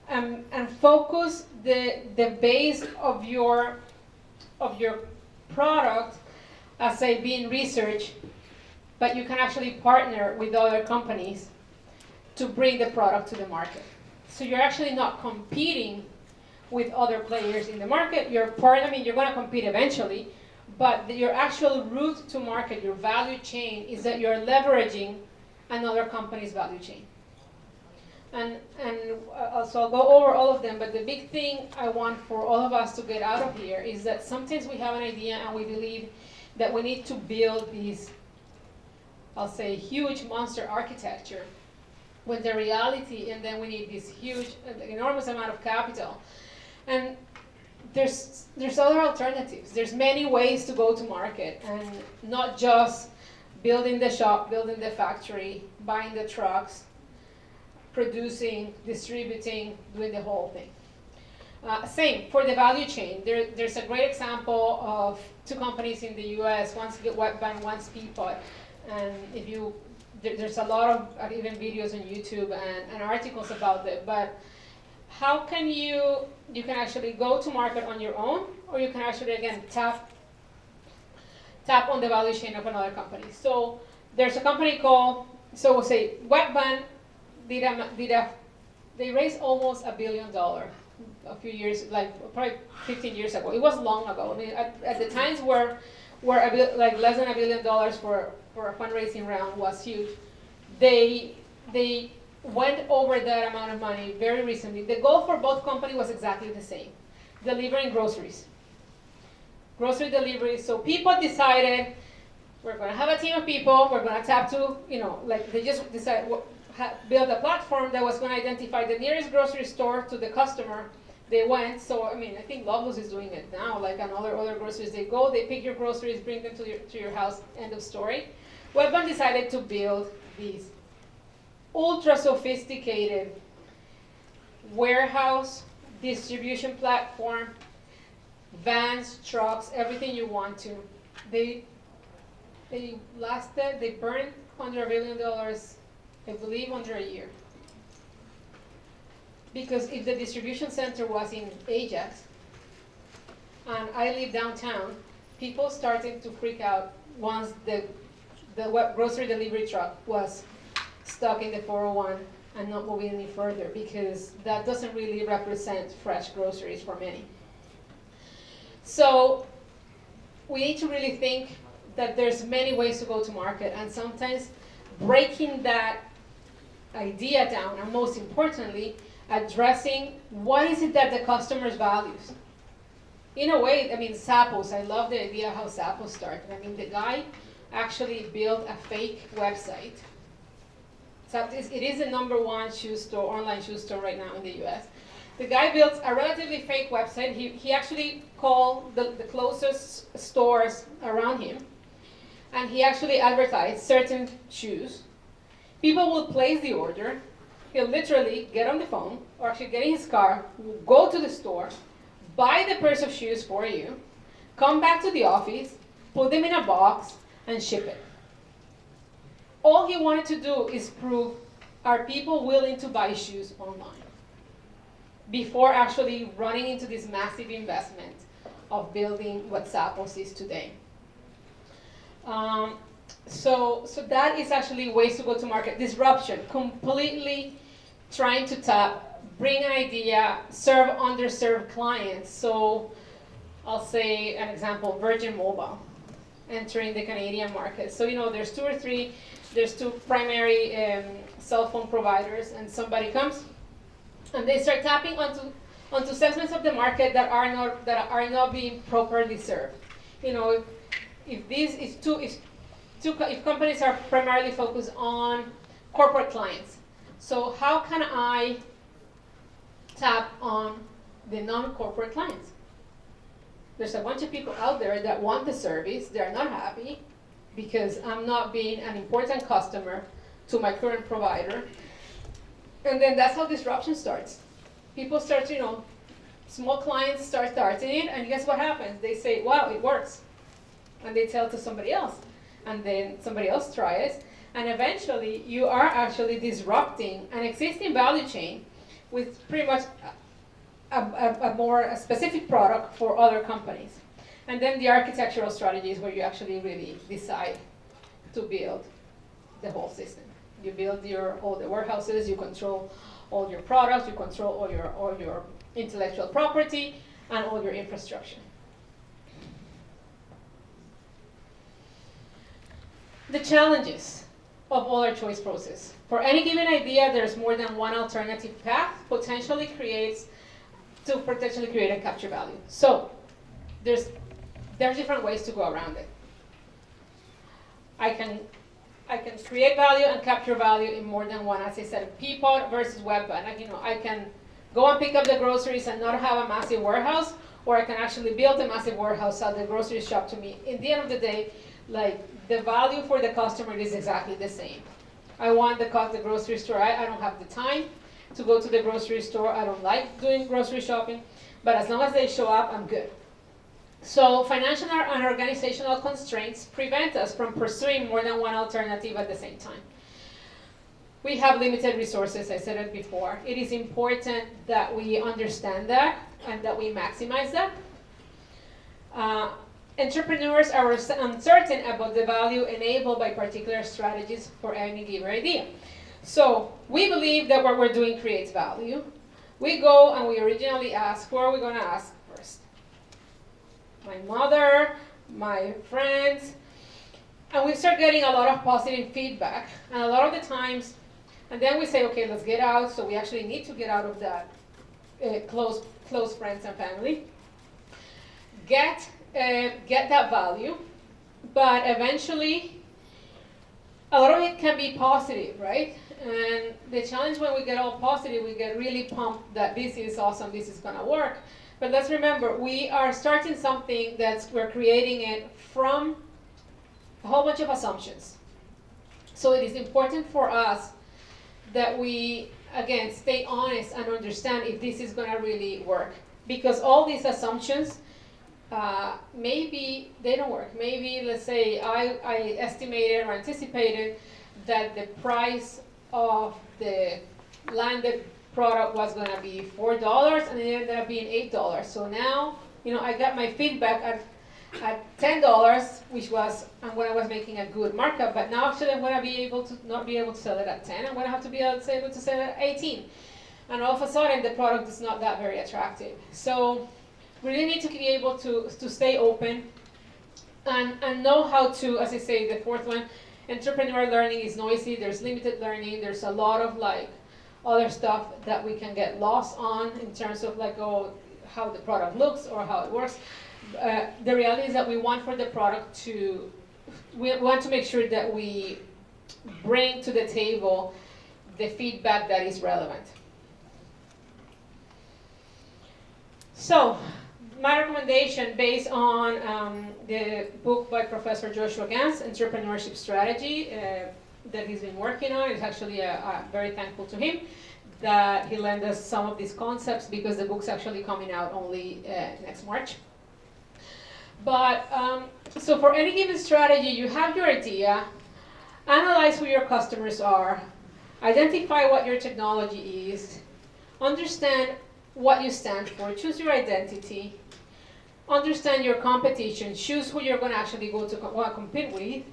and focus the base of your product as say being research, but you can actually partner with other companies to bring the product to the market. So you're actually not competing with other players in the market. You're going to compete eventually, but your actual route to market, your value chain, is that you're leveraging another company's value chain. And so I'll go over all of them, but the big thing I want for all of us to get out of here is that sometimes we have an idea and we believe that we need to build these, I'll say, huge monster architecture, when the reality, and then we need this huge, enormous amount of capital. And there's other alternatives. There's many ways to go to market, and not just building the shop, building the factory, buying the trucks, producing, distributing, doing the whole thing. Same for the value chain. There's a great example of two companies in the US, one's Webvan, one's Peapod. And there's a lot of even videos on YouTube and articles about it. But how can you can actually go to market on your own, or you can actually, again, tap on the value chain of another company. So there's a company called, so we'll say Webvan they raised almost $1 billion a few years, probably 15 years ago. It was long ago. I mean, at the times where less than $1 billion for a fundraising round was huge. They went over that amount of money very recently. The goal for both companies was exactly the same: delivering groceries. Grocery delivery. So people decided, we're going to have a team of people, we're going to tap to, they just decided, build a platform that was going to identify the nearest grocery store to the customer. They went, so I think Lovelo's is doing it now, and other groceries. They go, they pick your groceries, bring them to your house, end of story. Webvan decided to build these ultra sophisticated warehouse distribution platform vans, trucks, everything you want to. They burned under $1 billion, I believe, under a year. Because if the distribution center was in Ajax, and I live downtown, people started to freak out once the grocery delivery truck was stuck in the 401 and not moving any further, because that doesn't really represent fresh groceries for many. So we need to really think that there's many ways to go to market, and sometimes breaking that idea down, and most importantly, addressing what is it that the customers values. In a way, I mean, Zappos, I love the idea how Zappos started. I mean, the guy actually built a fake website. It is the #1 shoe store, online shoe store right now in the US. The guy built a relatively fake website. He actually called the closest stores around him, and he actually advertised certain shoes. People will place the order. He'll literally get on the phone, or actually get in his car, go to the store, buy the pairs of shoes for you, come back to the office, put them in a box, and ship it. All he wanted to do is prove, are people willing to buy shoes online? Before actually running into this massive investment of building what Zappos is today. So that is actually ways to go to market. Disruption, completely trying to bring an idea, serve underserved clients. So I'll say an example, Virgin Mobile, entering the Canadian market. So there's two primary cell phone providers, and somebody comes and they start tapping onto segments of the market that are not being properly served. If companies are primarily focused on corporate clients, so how can I tap on the non-corporate clients? There's a bunch of people out there that want the service. They're not happy because I'm not being an important customer to my current provider. And then that's how disruption starts. People start, small clients start starting it, and guess what happens? They say, wow, it works. And they tell to somebody else. And then somebody else tries. And eventually, you are actually disrupting an existing value chain with pretty much a more specific product for other companies. And then the architectural strategies where you actually really decide to build the whole system. You build all the warehouses, you control all your products, you control all your intellectual property, and all your infrastructure. The challenges of all our choice process. For any given idea, there's more than one alternative path, potentially create and capture value. So there's different ways to go around it. I can create value and capture value in more than one, as I said, Peapod versus Webvan. I can go and pick up the groceries and not have a massive warehouse, or I can actually build a massive warehouse, sell the groceries shop to me. In the end of the day, the value for the customer is exactly the same. I want the grocery store. I don't have the time to go to the grocery store. I don't like doing grocery shopping, but as long as they show up, I'm good. So financial and organizational constraints prevent us from pursuing more than one alternative at the same time. We have limited resources, I said it before. It is important that we understand that and that we maximize that. Entrepreneurs are uncertain about the value enabled by particular strategies for any given idea. So we believe that what we're doing creates value. We go and we originally ask, who are we going to ask first? My mother, my friends, and we start getting a lot of positive feedback. And a lot of the times, and then we say, okay, let's get out. So we actually need to get out of that close friends and family. Get that value, but eventually, a lot of it can be positive, right? And the challenge when we get all positive, we get really pumped that this is awesome, this is gonna work. But let's remember, we are starting something we're creating it from a whole bunch of assumptions. So it is important for us that we, again, stay honest and understand if this is gonna really work. Because all these assumptions maybe they don't work. Maybe, let's say, I estimated or anticipated that the price of the landed product was going to be $4 and it ended up being $8. So now, I got my feedback at $10, which was when I was making a good markup, but now actually I'm going to be able to not be able to sell it at 10. I'm going to have to be able to sell it at 18. And all of a sudden the product is not that very attractive. So we really need to be able to stay open and know how to, as I say, the fourth one, entrepreneur learning is noisy. There's limited learning. There's a lot of other stuff that we can get lost on in terms of how the product looks or how it works. The reality is that we want for the product we want to make sure that we bring to the table the feedback that is relevant. So, my recommendation based on the book by Professor Joshua Gans, Entrepreneurship Strategy, that he's been working on. It's actually very thankful to him that he lent us some of these concepts because the book's actually coming out only next March. But, so for any given strategy, you have your idea, analyze who your customers are, identify what your technology is, understand what you stand for, choose your identity, understand your competition, choose who you're going to actually go to compete with,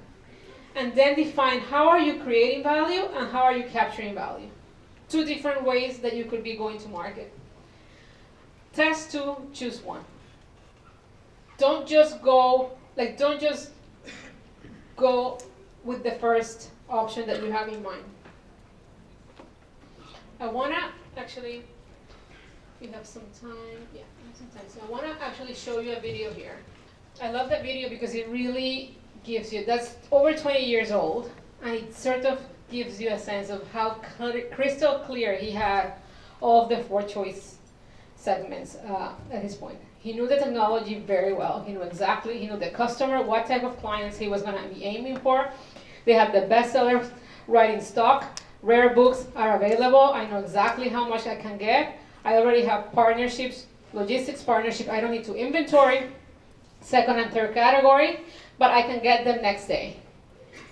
and then define how are you creating value and how are you capturing value. Two different ways that you could be going to market. Test two, choose one. Don't just go with the first option that you have in mind. I want to actually, we have some time. Yeah, we have some time. So I want to actually show you a video here. I love that video because it really gives you, that's over 20 years old, and it sort of gives you a sense of how crystal clear he had all of the 4 choice segments at his point. He knew the technology very well. He knew the customer, what type of clients he was going to be aiming for. They have the bestsellers right in stock. Rare books are available. I know exactly how much I can get. I already have partnerships, logistics partnership. I don't need to inventory, second and third category, but I can get them next day.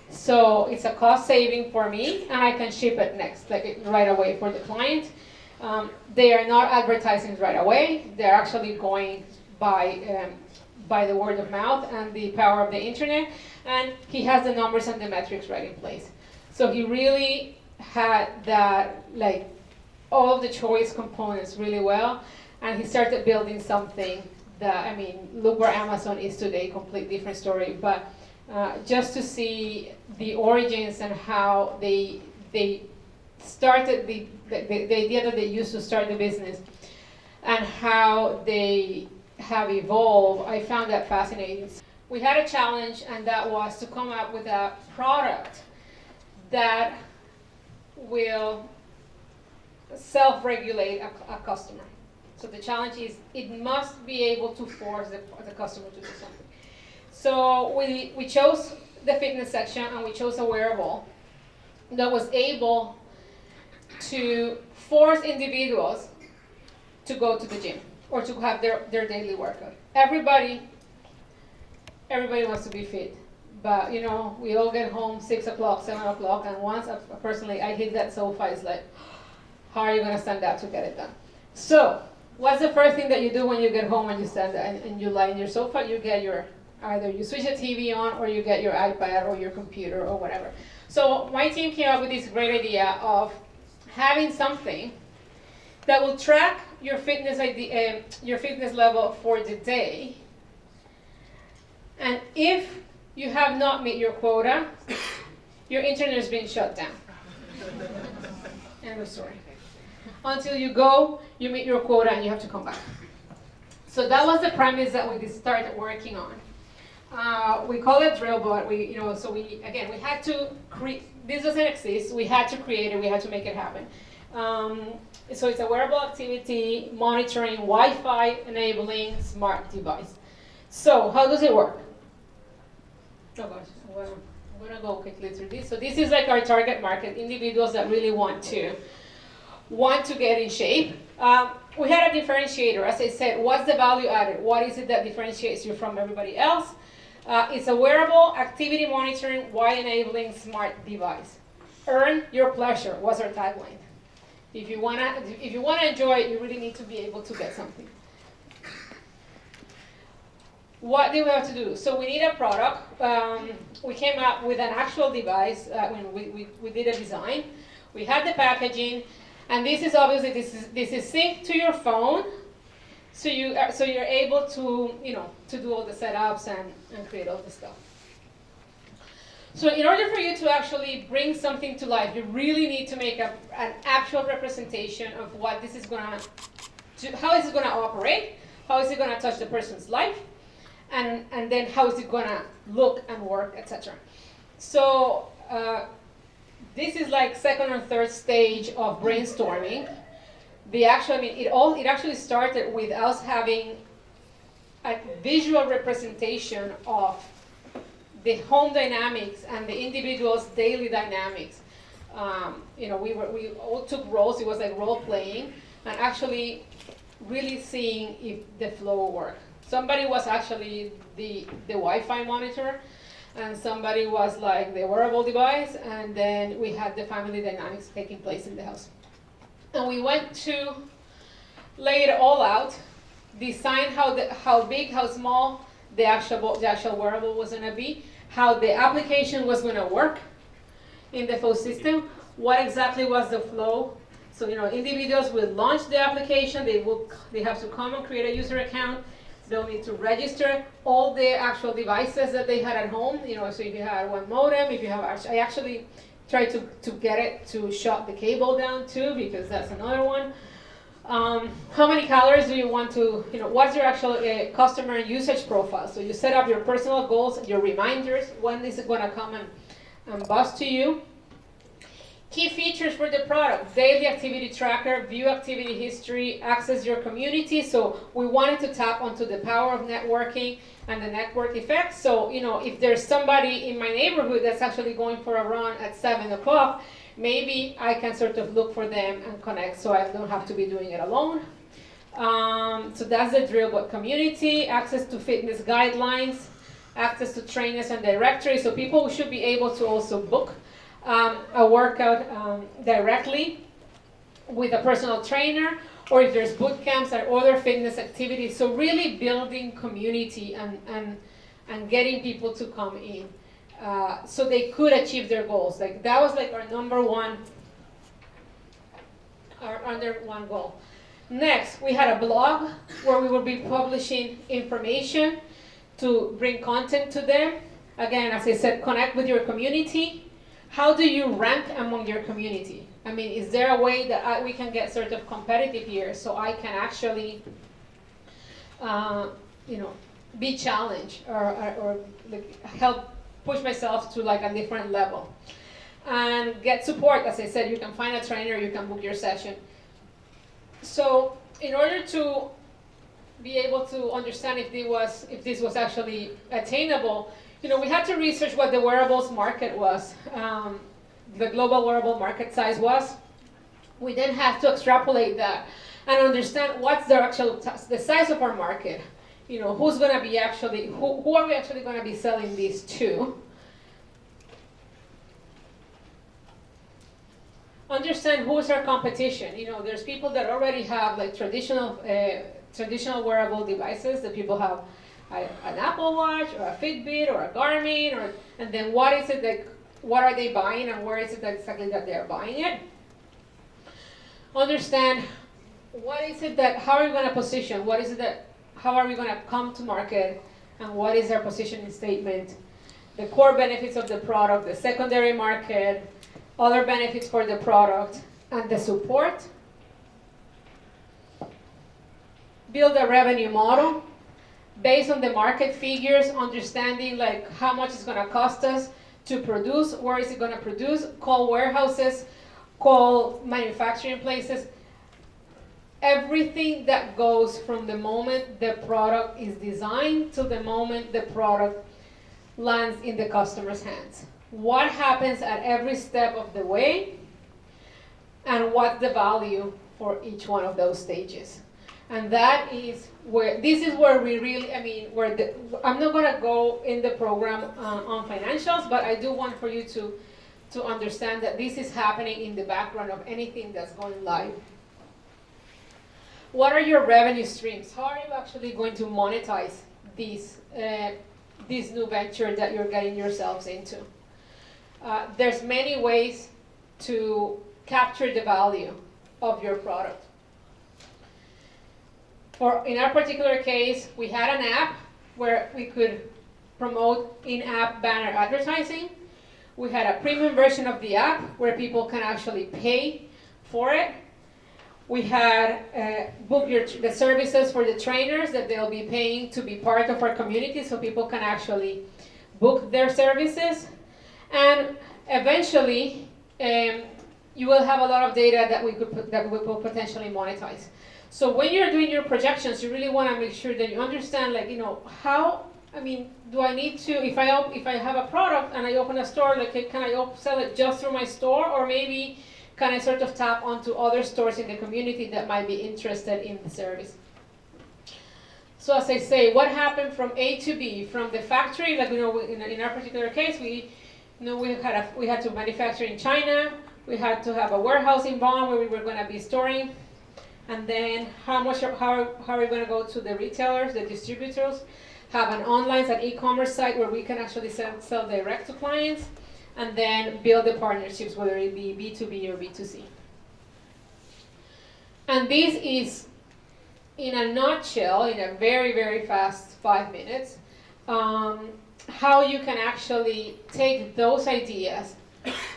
So it's a cost saving for me, and I can ship it right away for the client. They are not advertising right away. They're actually going by the word of mouth and the power of the internet. And he has the numbers and the metrics right in place. So he really had that, all of the choice components really well. And he started building something that, look where Amazon is today, complete different story. But just to see the origins and how they started the idea that they used to start the business and how they have evolved, I found that fascinating. We had a challenge, and that was to come up with a product that will self-regulate a customer. So the challenge is it must be able to force the customer to do something. So we chose the fitness section, and we chose a wearable that was able to force individuals to go to the gym or to have their daily workout. Everybody wants to be fit, but we all get home 6 o'clock, 7 o'clock, and once personally I hit that sofa, it's like, how are you going to stand up to get it done? So what's the first thing that you do when you get home and you stand and you lie in your sofa? You get either you switch the TV on or you get your iPad or your computer or whatever. So my team came up with this great idea of having something that will track your fitness level for the day. And if you have not met your quota, your internet is being shut down. End of story. Until you meet your quota, and you have to come back. So that was the premise that we started working on. We call it Drillbot. We had to create. This doesn't exist. We had to create it. We had to make it happen. So it's a wearable activity monitoring, Wi-Fi enabling smart device. So how does it work? Oh gosh, I'm gonna go quickly through this. So this is our target market, individuals that really want to get in shape. We had a differentiator. As I said, what's the value added? What is it that differentiates you from everybody else? It's a wearable activity monitoring while enabling smart device. Earn your pleasure was our tagline. If you wanna enjoy it, you really need to be able to get something. What do we have to do? So we need a product. We came up with an actual device when we did a design. We had the packaging, and this is obviously this is synced to your phone, so you're able to to do all the setups and create all the stuff. So in order for you to actually bring something to life, you really need to make an actual representation of what this is gonna do, how is it gonna operate, how is it gonna touch the person's life, and then how is it gonna look and work, etc. So this is like second or third stage of brainstorming. It actually started with us having a visual representation of the home dynamics and the individual's daily dynamics. We all took roles. It was like role playing, and actually really seeing if the flow worked. Somebody was actually the Wi-Fi monitor, and somebody was like the wearable device, and then we had the family dynamics taking place in the house. And we went to lay it all out, design how big, how small the actual wearable was going to be, how the application was going to work in the full system, what exactly was the flow. So individuals will launch the application. They have to come and create a user account. They'll need to register all the actual devices that they had at home. So if you had one modem, I actually tried to get it to shut the cable down too, because that's another one. How many calories do you want to, what's your actual customer usage profile? So you set up your personal goals, your reminders, when is it going to come and buzz to you. Key features for the product: daily activity tracker, view activity history, access your community. So we wanted to tap onto the power of networking and the network effect. So, if there's somebody in my neighborhood that's actually going for a run at 7 o'clock, maybe I can sort of look for them and connect, so I don't have to be doing it alone. So that's the drill. But community, access to fitness guidelines, access to trainers and directory. So people should be able to also book a workout directly with a personal trainer, or if there's boot camps or other fitness activities. So really building community and getting people to come in so they could achieve their goals. Like that was like our number one goal. Next, we had a blog where we would be publishing information to bring content to them. Again, as I said, connect with your community. How do you rank among your community? I mean, is there a way that we can get sort of competitive here, so I can actually, be challenged or like help push myself to like a different level? And get support. As I said, you can find a trainer, you can book your session. So in order to be able to understand if this was actually attainable, we had to research what the wearables market was, the global wearable market size was. We then have to extrapolate that and understand what's the size of our market. Who's going to be actually, who are we actually going to be selling these to? Understand who's our competition. There's people that already have like traditional wearable devices, that people have an Apple Watch or a Fitbit or a Garmin, and then what are they buying, and where is it exactly that they're buying it? Understand how are we going to position, how are we going to come to market, and what is our positioning statement, the core benefits of the product, the secondary market, other benefits for the product, and the support. Build a revenue model based on the market figures, understanding like how much it's going to cost us to produce, where is it going to produce, call warehouses, call manufacturing places, everything that goes from the moment the product is designed to the moment the product lands in the customer's hands. What happens at every step of the way, and what's the value for each one of those stages. And that is where, this is where we really, I mean, I'm not gonna go in the program on financials, but I do want for you to understand that this is happening in the background of anything that's going live. What are your revenue streams? How are you actually going to monetize this new venture that you're getting yourselves into? There's many ways to capture the value of your product. In our particular case, we had an app where we could promote in-app banner advertising. We had a premium version of the app where people can actually pay for it. We had book the services for the trainers that they'll be paying to be part of our community, so people can actually book their services. And eventually, you will have a lot of data that we will potentially monetize. So when you're doing your projections, you really want to make sure that you understand, like, you know, how, I mean, do I need to, if I have a product and I open a store, like, can I sell it just through my store, or maybe can I sort of tap onto other stores in the community that might be interested in the service? So as I say, what happened from A to B, from the factory, like, you know, in our particular case, we had to manufacture in China, we had to have a warehouse in Bonn where we were going to be storing. And then how are we going to go to the retailers, the distributors, have an e-commerce site where we can actually sell direct to clients, and then build the partnerships, whether it be B2B or B2C. And this is, in a nutshell, in a very, very fast 5 minutes, how you can actually take those ideas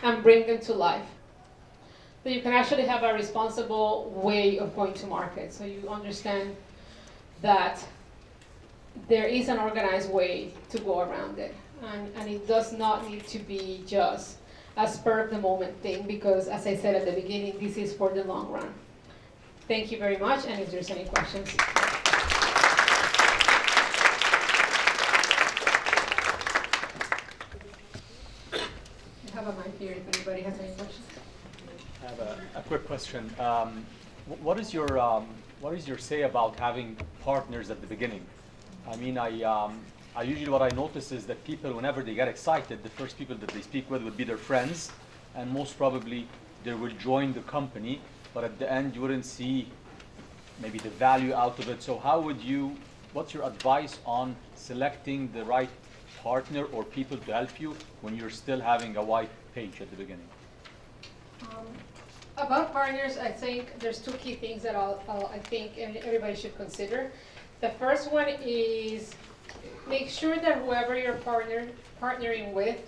and bring them to life. So you can actually have a responsible way of going to market. So you understand that there is an organized way to go around it. And it does not need to be just a spur of the moment thing, because as I said at the beginning, this is for the long run. Thank you very much, and if there's any questions. I have a mic here if anybody has any questions. I have a quick question. What is your say about having partners at the beginning? I mean, I usually, what I notice is that people, whenever they get excited, the first people that they speak with would be their friends, and most probably they will join the company, but at the end you wouldn't see maybe the value out of it. So what's your advice on selecting the right partner or people to help you when you're still having a white page at the beginning? About partners, I think there's two key things that I think everybody should consider. The first one is make sure that whoever you're partnering with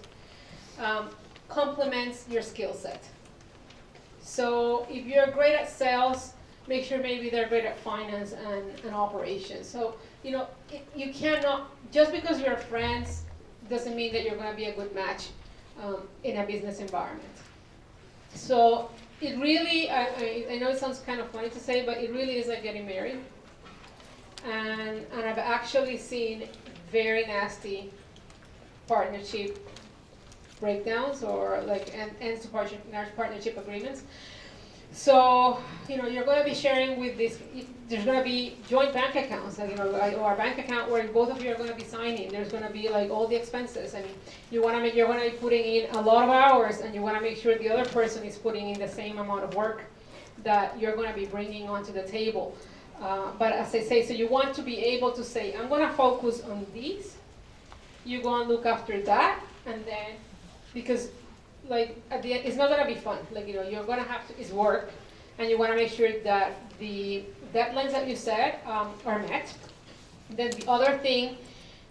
complements your skill set. So if you're great at sales, make sure maybe they're great at finance and operations. So, you know, you cannot, just because you're friends doesn't mean that you're going to be a good match in a business environment. So it really, I know it sounds kind of funny to say, but it really is like getting married. And I've actually seen very nasty partnership breakdowns, or like ends to partnership agreements. So, you know, you're going to be sharing with this, there's going to be joint bank accounts, like, you know, or a bank account where both of you are going to be signing. There's going to be like all the expenses. I mean, you're going to be putting in a lot of hours, and you want to make sure the other person is putting in the same amount of work that you're going to be bringing onto the table. But as I say, so you want to be able to say, I'm going to focus on these. You go and look after that, and then, because like at the end, it's not going to be fun. Like, you know, you're going to have to, it's work, and you want to make sure that the deadlines that you set are met. Then the other thing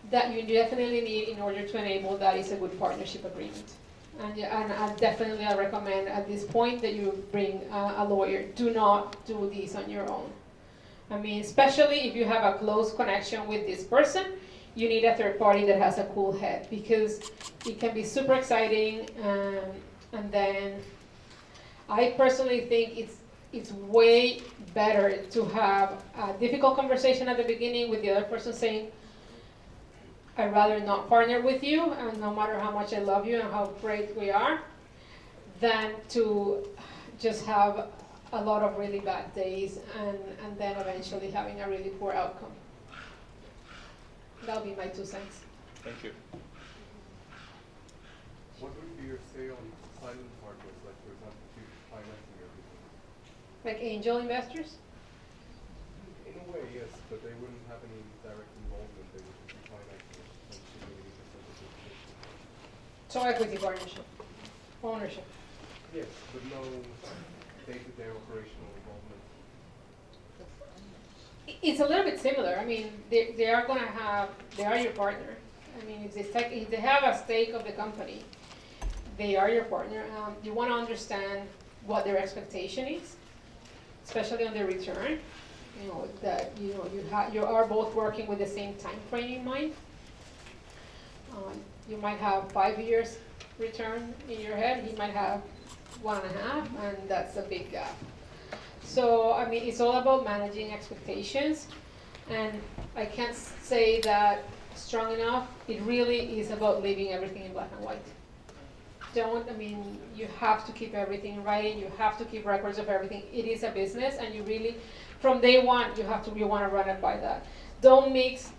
that you definitely need in order to enable that is a good partnership agreement. And I recommend at this point that you bring a lawyer. Do not do this on your own. I mean, especially if you have a close connection with this person, you need a third party that has a cool head, because it can be super exciting. And then I personally think it's way better to have a difficult conversation at the beginning with the other person saying, I'd rather not partner with you, and no matter how much I love you and how great we are, than to just have a lot of really bad days and then eventually having a really poor outcome. That'll be my 2 cents. Thank you. What would be your say on silent partners, like for example, people financing your business? Like angel investors? In a way, yes, but they wouldn't have any direct involvement. They would just be financing it and shipping it to So equity partnership, ownership. Yes, but no day-to-day operational involvement. It's a little bit similar. I mean, they are going to have, they are your partner. I mean, if they have a stake of the company, they are your partner. You want to understand what their expectation is, especially on the return. You know that you are both working with the same time frame in mind. You might have 5 years return in your head. He might have 1.5, and that's a big gap. So I mean, it's all about managing expectations, and I can't say that strong enough. It really is about leaving everything in black and white. I mean, you have to keep everything in writing. You have to keep records of everything. It is a business, and you really, from day one, you want to run it by that. Don't mix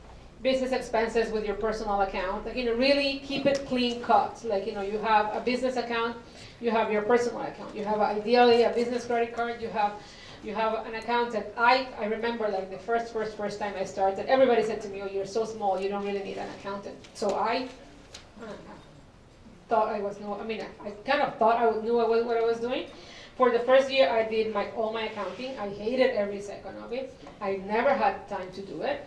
business expenses with your personal account. Like, really keep it clean cut. Like, you have a business account, you have your personal account. You have ideally a business credit card. You have an accountant. I remember like the first time I started, everybody said to me, "Oh, you're so small, you don't really need an accountant." So I thought I kind of thought I knew what I was doing. For the first year, I did all my accounting. I hated every second of it. I never had time to do it.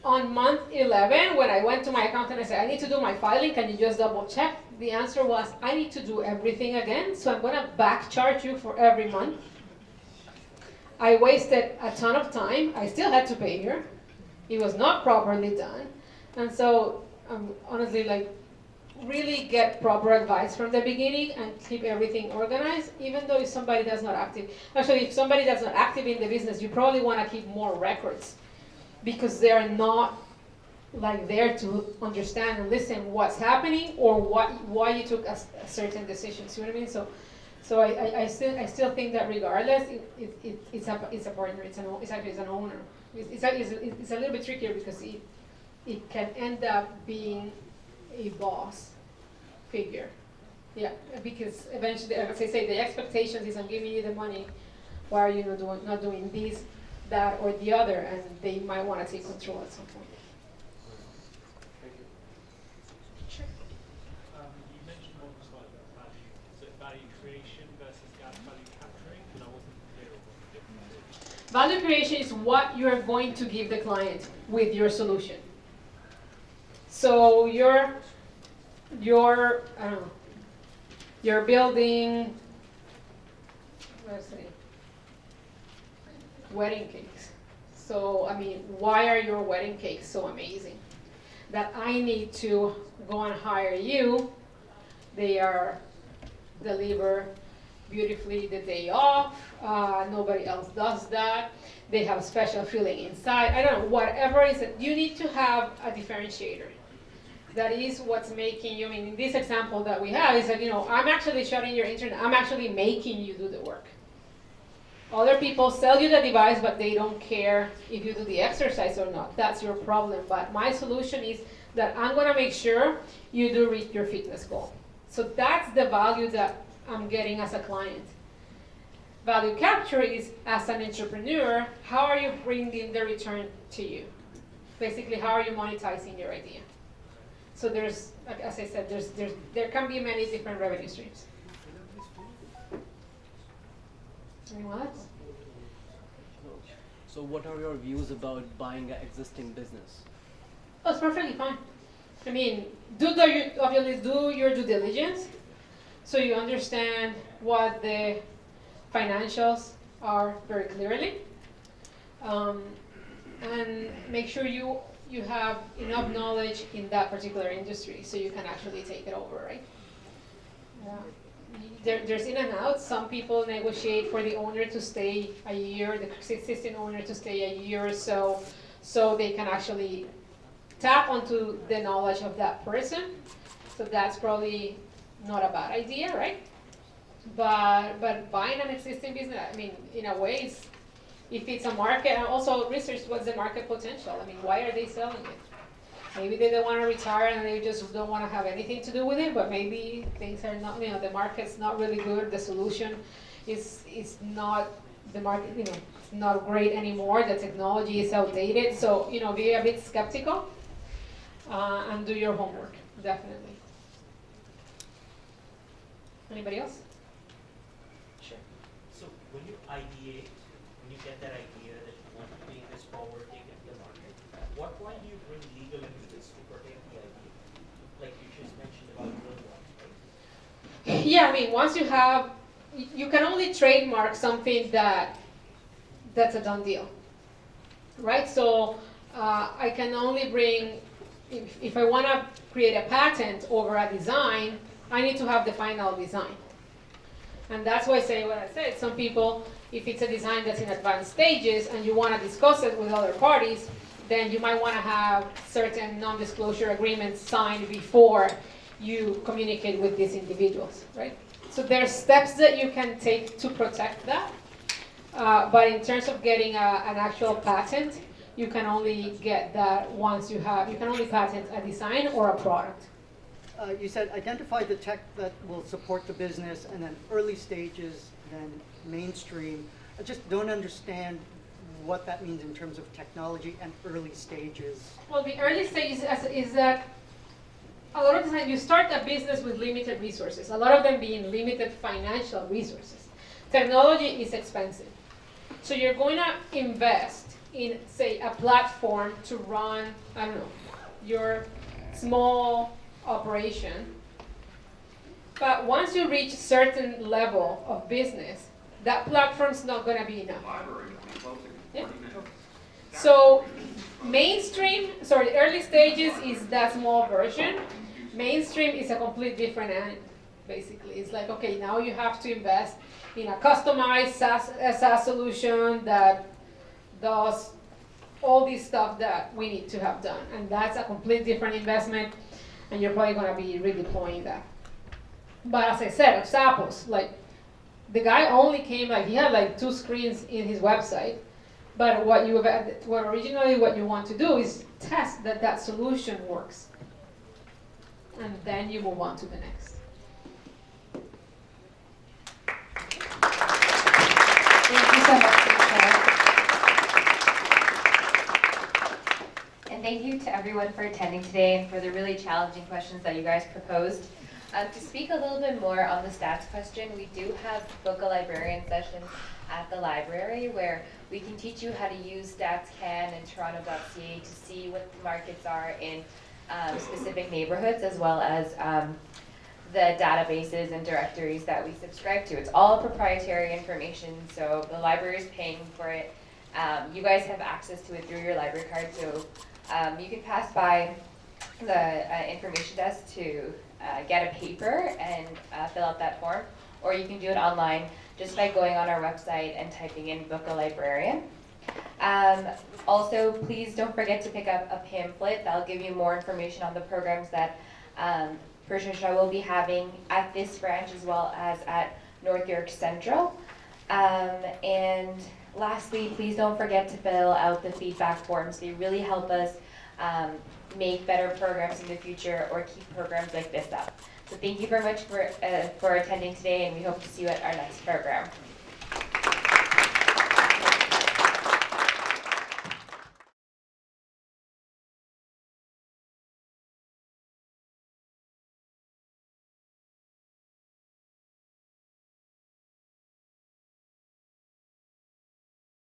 On month 11, when I went to my accountant, I said, "I need to do my filing. Can you just double check?" The answer was, "I need to do everything again, so I'm going to back charge you for every month." I wasted a ton of time. I still had to pay her. It was not properly done. And so, honestly, like, really get proper advice from the beginning and keep everything organized, even though if somebody that's not active. Actually, if somebody that's not active in the business, you probably want to keep more records, because they're not like there to understand and listen what's happening or why you took a certain decision. See what I mean? So I still think that regardless, it's a partner. It's an owner. It's a little bit trickier because it can end up being a boss figure. Yeah, because eventually, as I say, the expectations is, "I'm giving you the money. Why are you not doing this, that, or the other?" And they might want to take control at some point. Thank you. Sure. You mentioned one slide about value, so value creation versus value capturing, and I wasn't clear on what the difference is. Value creation is what you're going to give the client with your solution. So you're I don't know, you're building, let's see, wedding cakes. So, I mean, why are your wedding cakes so amazing that I need to go and hire you? They are delivered beautifully the day off. Nobody else does that. They have special filling inside. I don't know, whatever is it. You need to have a differentiator. That is what's making you, I mean, in this example that we have, is that, I'm actually shutting your internet. I'm actually making you do the work. Other people sell you the device, but they don't care if you do the exercise or not. That's your problem. But my solution is that I'm going to make sure you do reach your fitness goal. So that's the value that I'm getting as a client. Value capture is, as an entrepreneur, how are you bringing the return to you? Basically, how are you monetizing your idea? So there's, as I said, there can be many different revenue streams. Anyone else? So what are your views about buying an existing business? Oh, it's perfectly fine. I mean, obviously do your due diligence, so you understand what the financials are very clearly, and make sure you have enough knowledge in that particular industry so you can actually take it over, right? There's in and out. Some people negotiate for the owner to stay a year, the existing owner to stay a year or so they can actually tap onto the knowledge of that person. So that's probably not a bad idea, right? But buying an existing business, I mean, in a way, if it's a market, and also research what's the market potential. I mean, why are they selling it? Maybe they don't want to retire and they just don't want to have anything to do with it, but maybe things are not, the market's not really good, the solution is not, the market, it's not great anymore, the technology is outdated, so, be a bit skeptical and do your homework, definitely. Anybody else? Sure. So when you ideate, when you get that idea that you want to take this forward, take it to the market, at what point do you bring legal into this to protect the idea? Like you just mentioned about real ones, right? Yeah, I mean, once you have, you can only trademark something that's a done deal, right? So I can only bring, if I want to create a patent over a design, I need to have the final design. And that's why I say what I said. Some people, if it's a design that's in advanced stages and you want to discuss it with other parties, then you might want to have certain non-disclosure agreements signed before you communicate with these individuals, right? So there's steps that you can take to protect that. But in terms of getting an actual patent, you can only get that once you can only patent a design or a product. You said identify the tech that will support the business, and then early stages, then mainstream. I just don't understand what that means in terms of technology and early stages. Well, the early stages is that a lot of the time you start a business with limited resources, a lot of them being limited financial resources. Technology is expensive. So you're going to invest in, say, a platform to run, I don't know, your small operation. But once you reach a certain level of business, that platform's not going to be enough. Yeah. So early stages is that small version. Mainstream is a complete different end, basically. It's like, okay, now you have to invest in a customized SaaS solution that does all this stuff that we need to have done. And that's a complete different investment, and you're probably going to be redeploying that. But as I said, examples, like the guy only came, he had 2 screens in his website, but what you want to do is test that solution works. And then you move on to the next. Thank you so much, Patricia. And thank you to everyone for attending today and for the really challenging questions that you guys proposed. To speak a little bit more on the stats question, we do have book a librarian sessions at the library where we can teach you how to use StatsCan and Toronto.ca to see what the markets are in specific neighborhoods, as well as the databases and directories that we subscribe to. It's all proprietary information, so the library is paying for it. You guys have access to it through your library card, so you can pass by the information desk to get a paper and fill out that form, or you can do it online just by going on our website and typing in Book a Librarian. Also, please don't forget to pick up a pamphlet. That'll give you more information on the programs that Patricia will be having at this branch as well as at North York Central. And lastly, please don't forget to fill out the feedback forms. They really help us make better programs in the future or keep programs like this up. So thank you very much for attending today, and we hope to see you at our next program.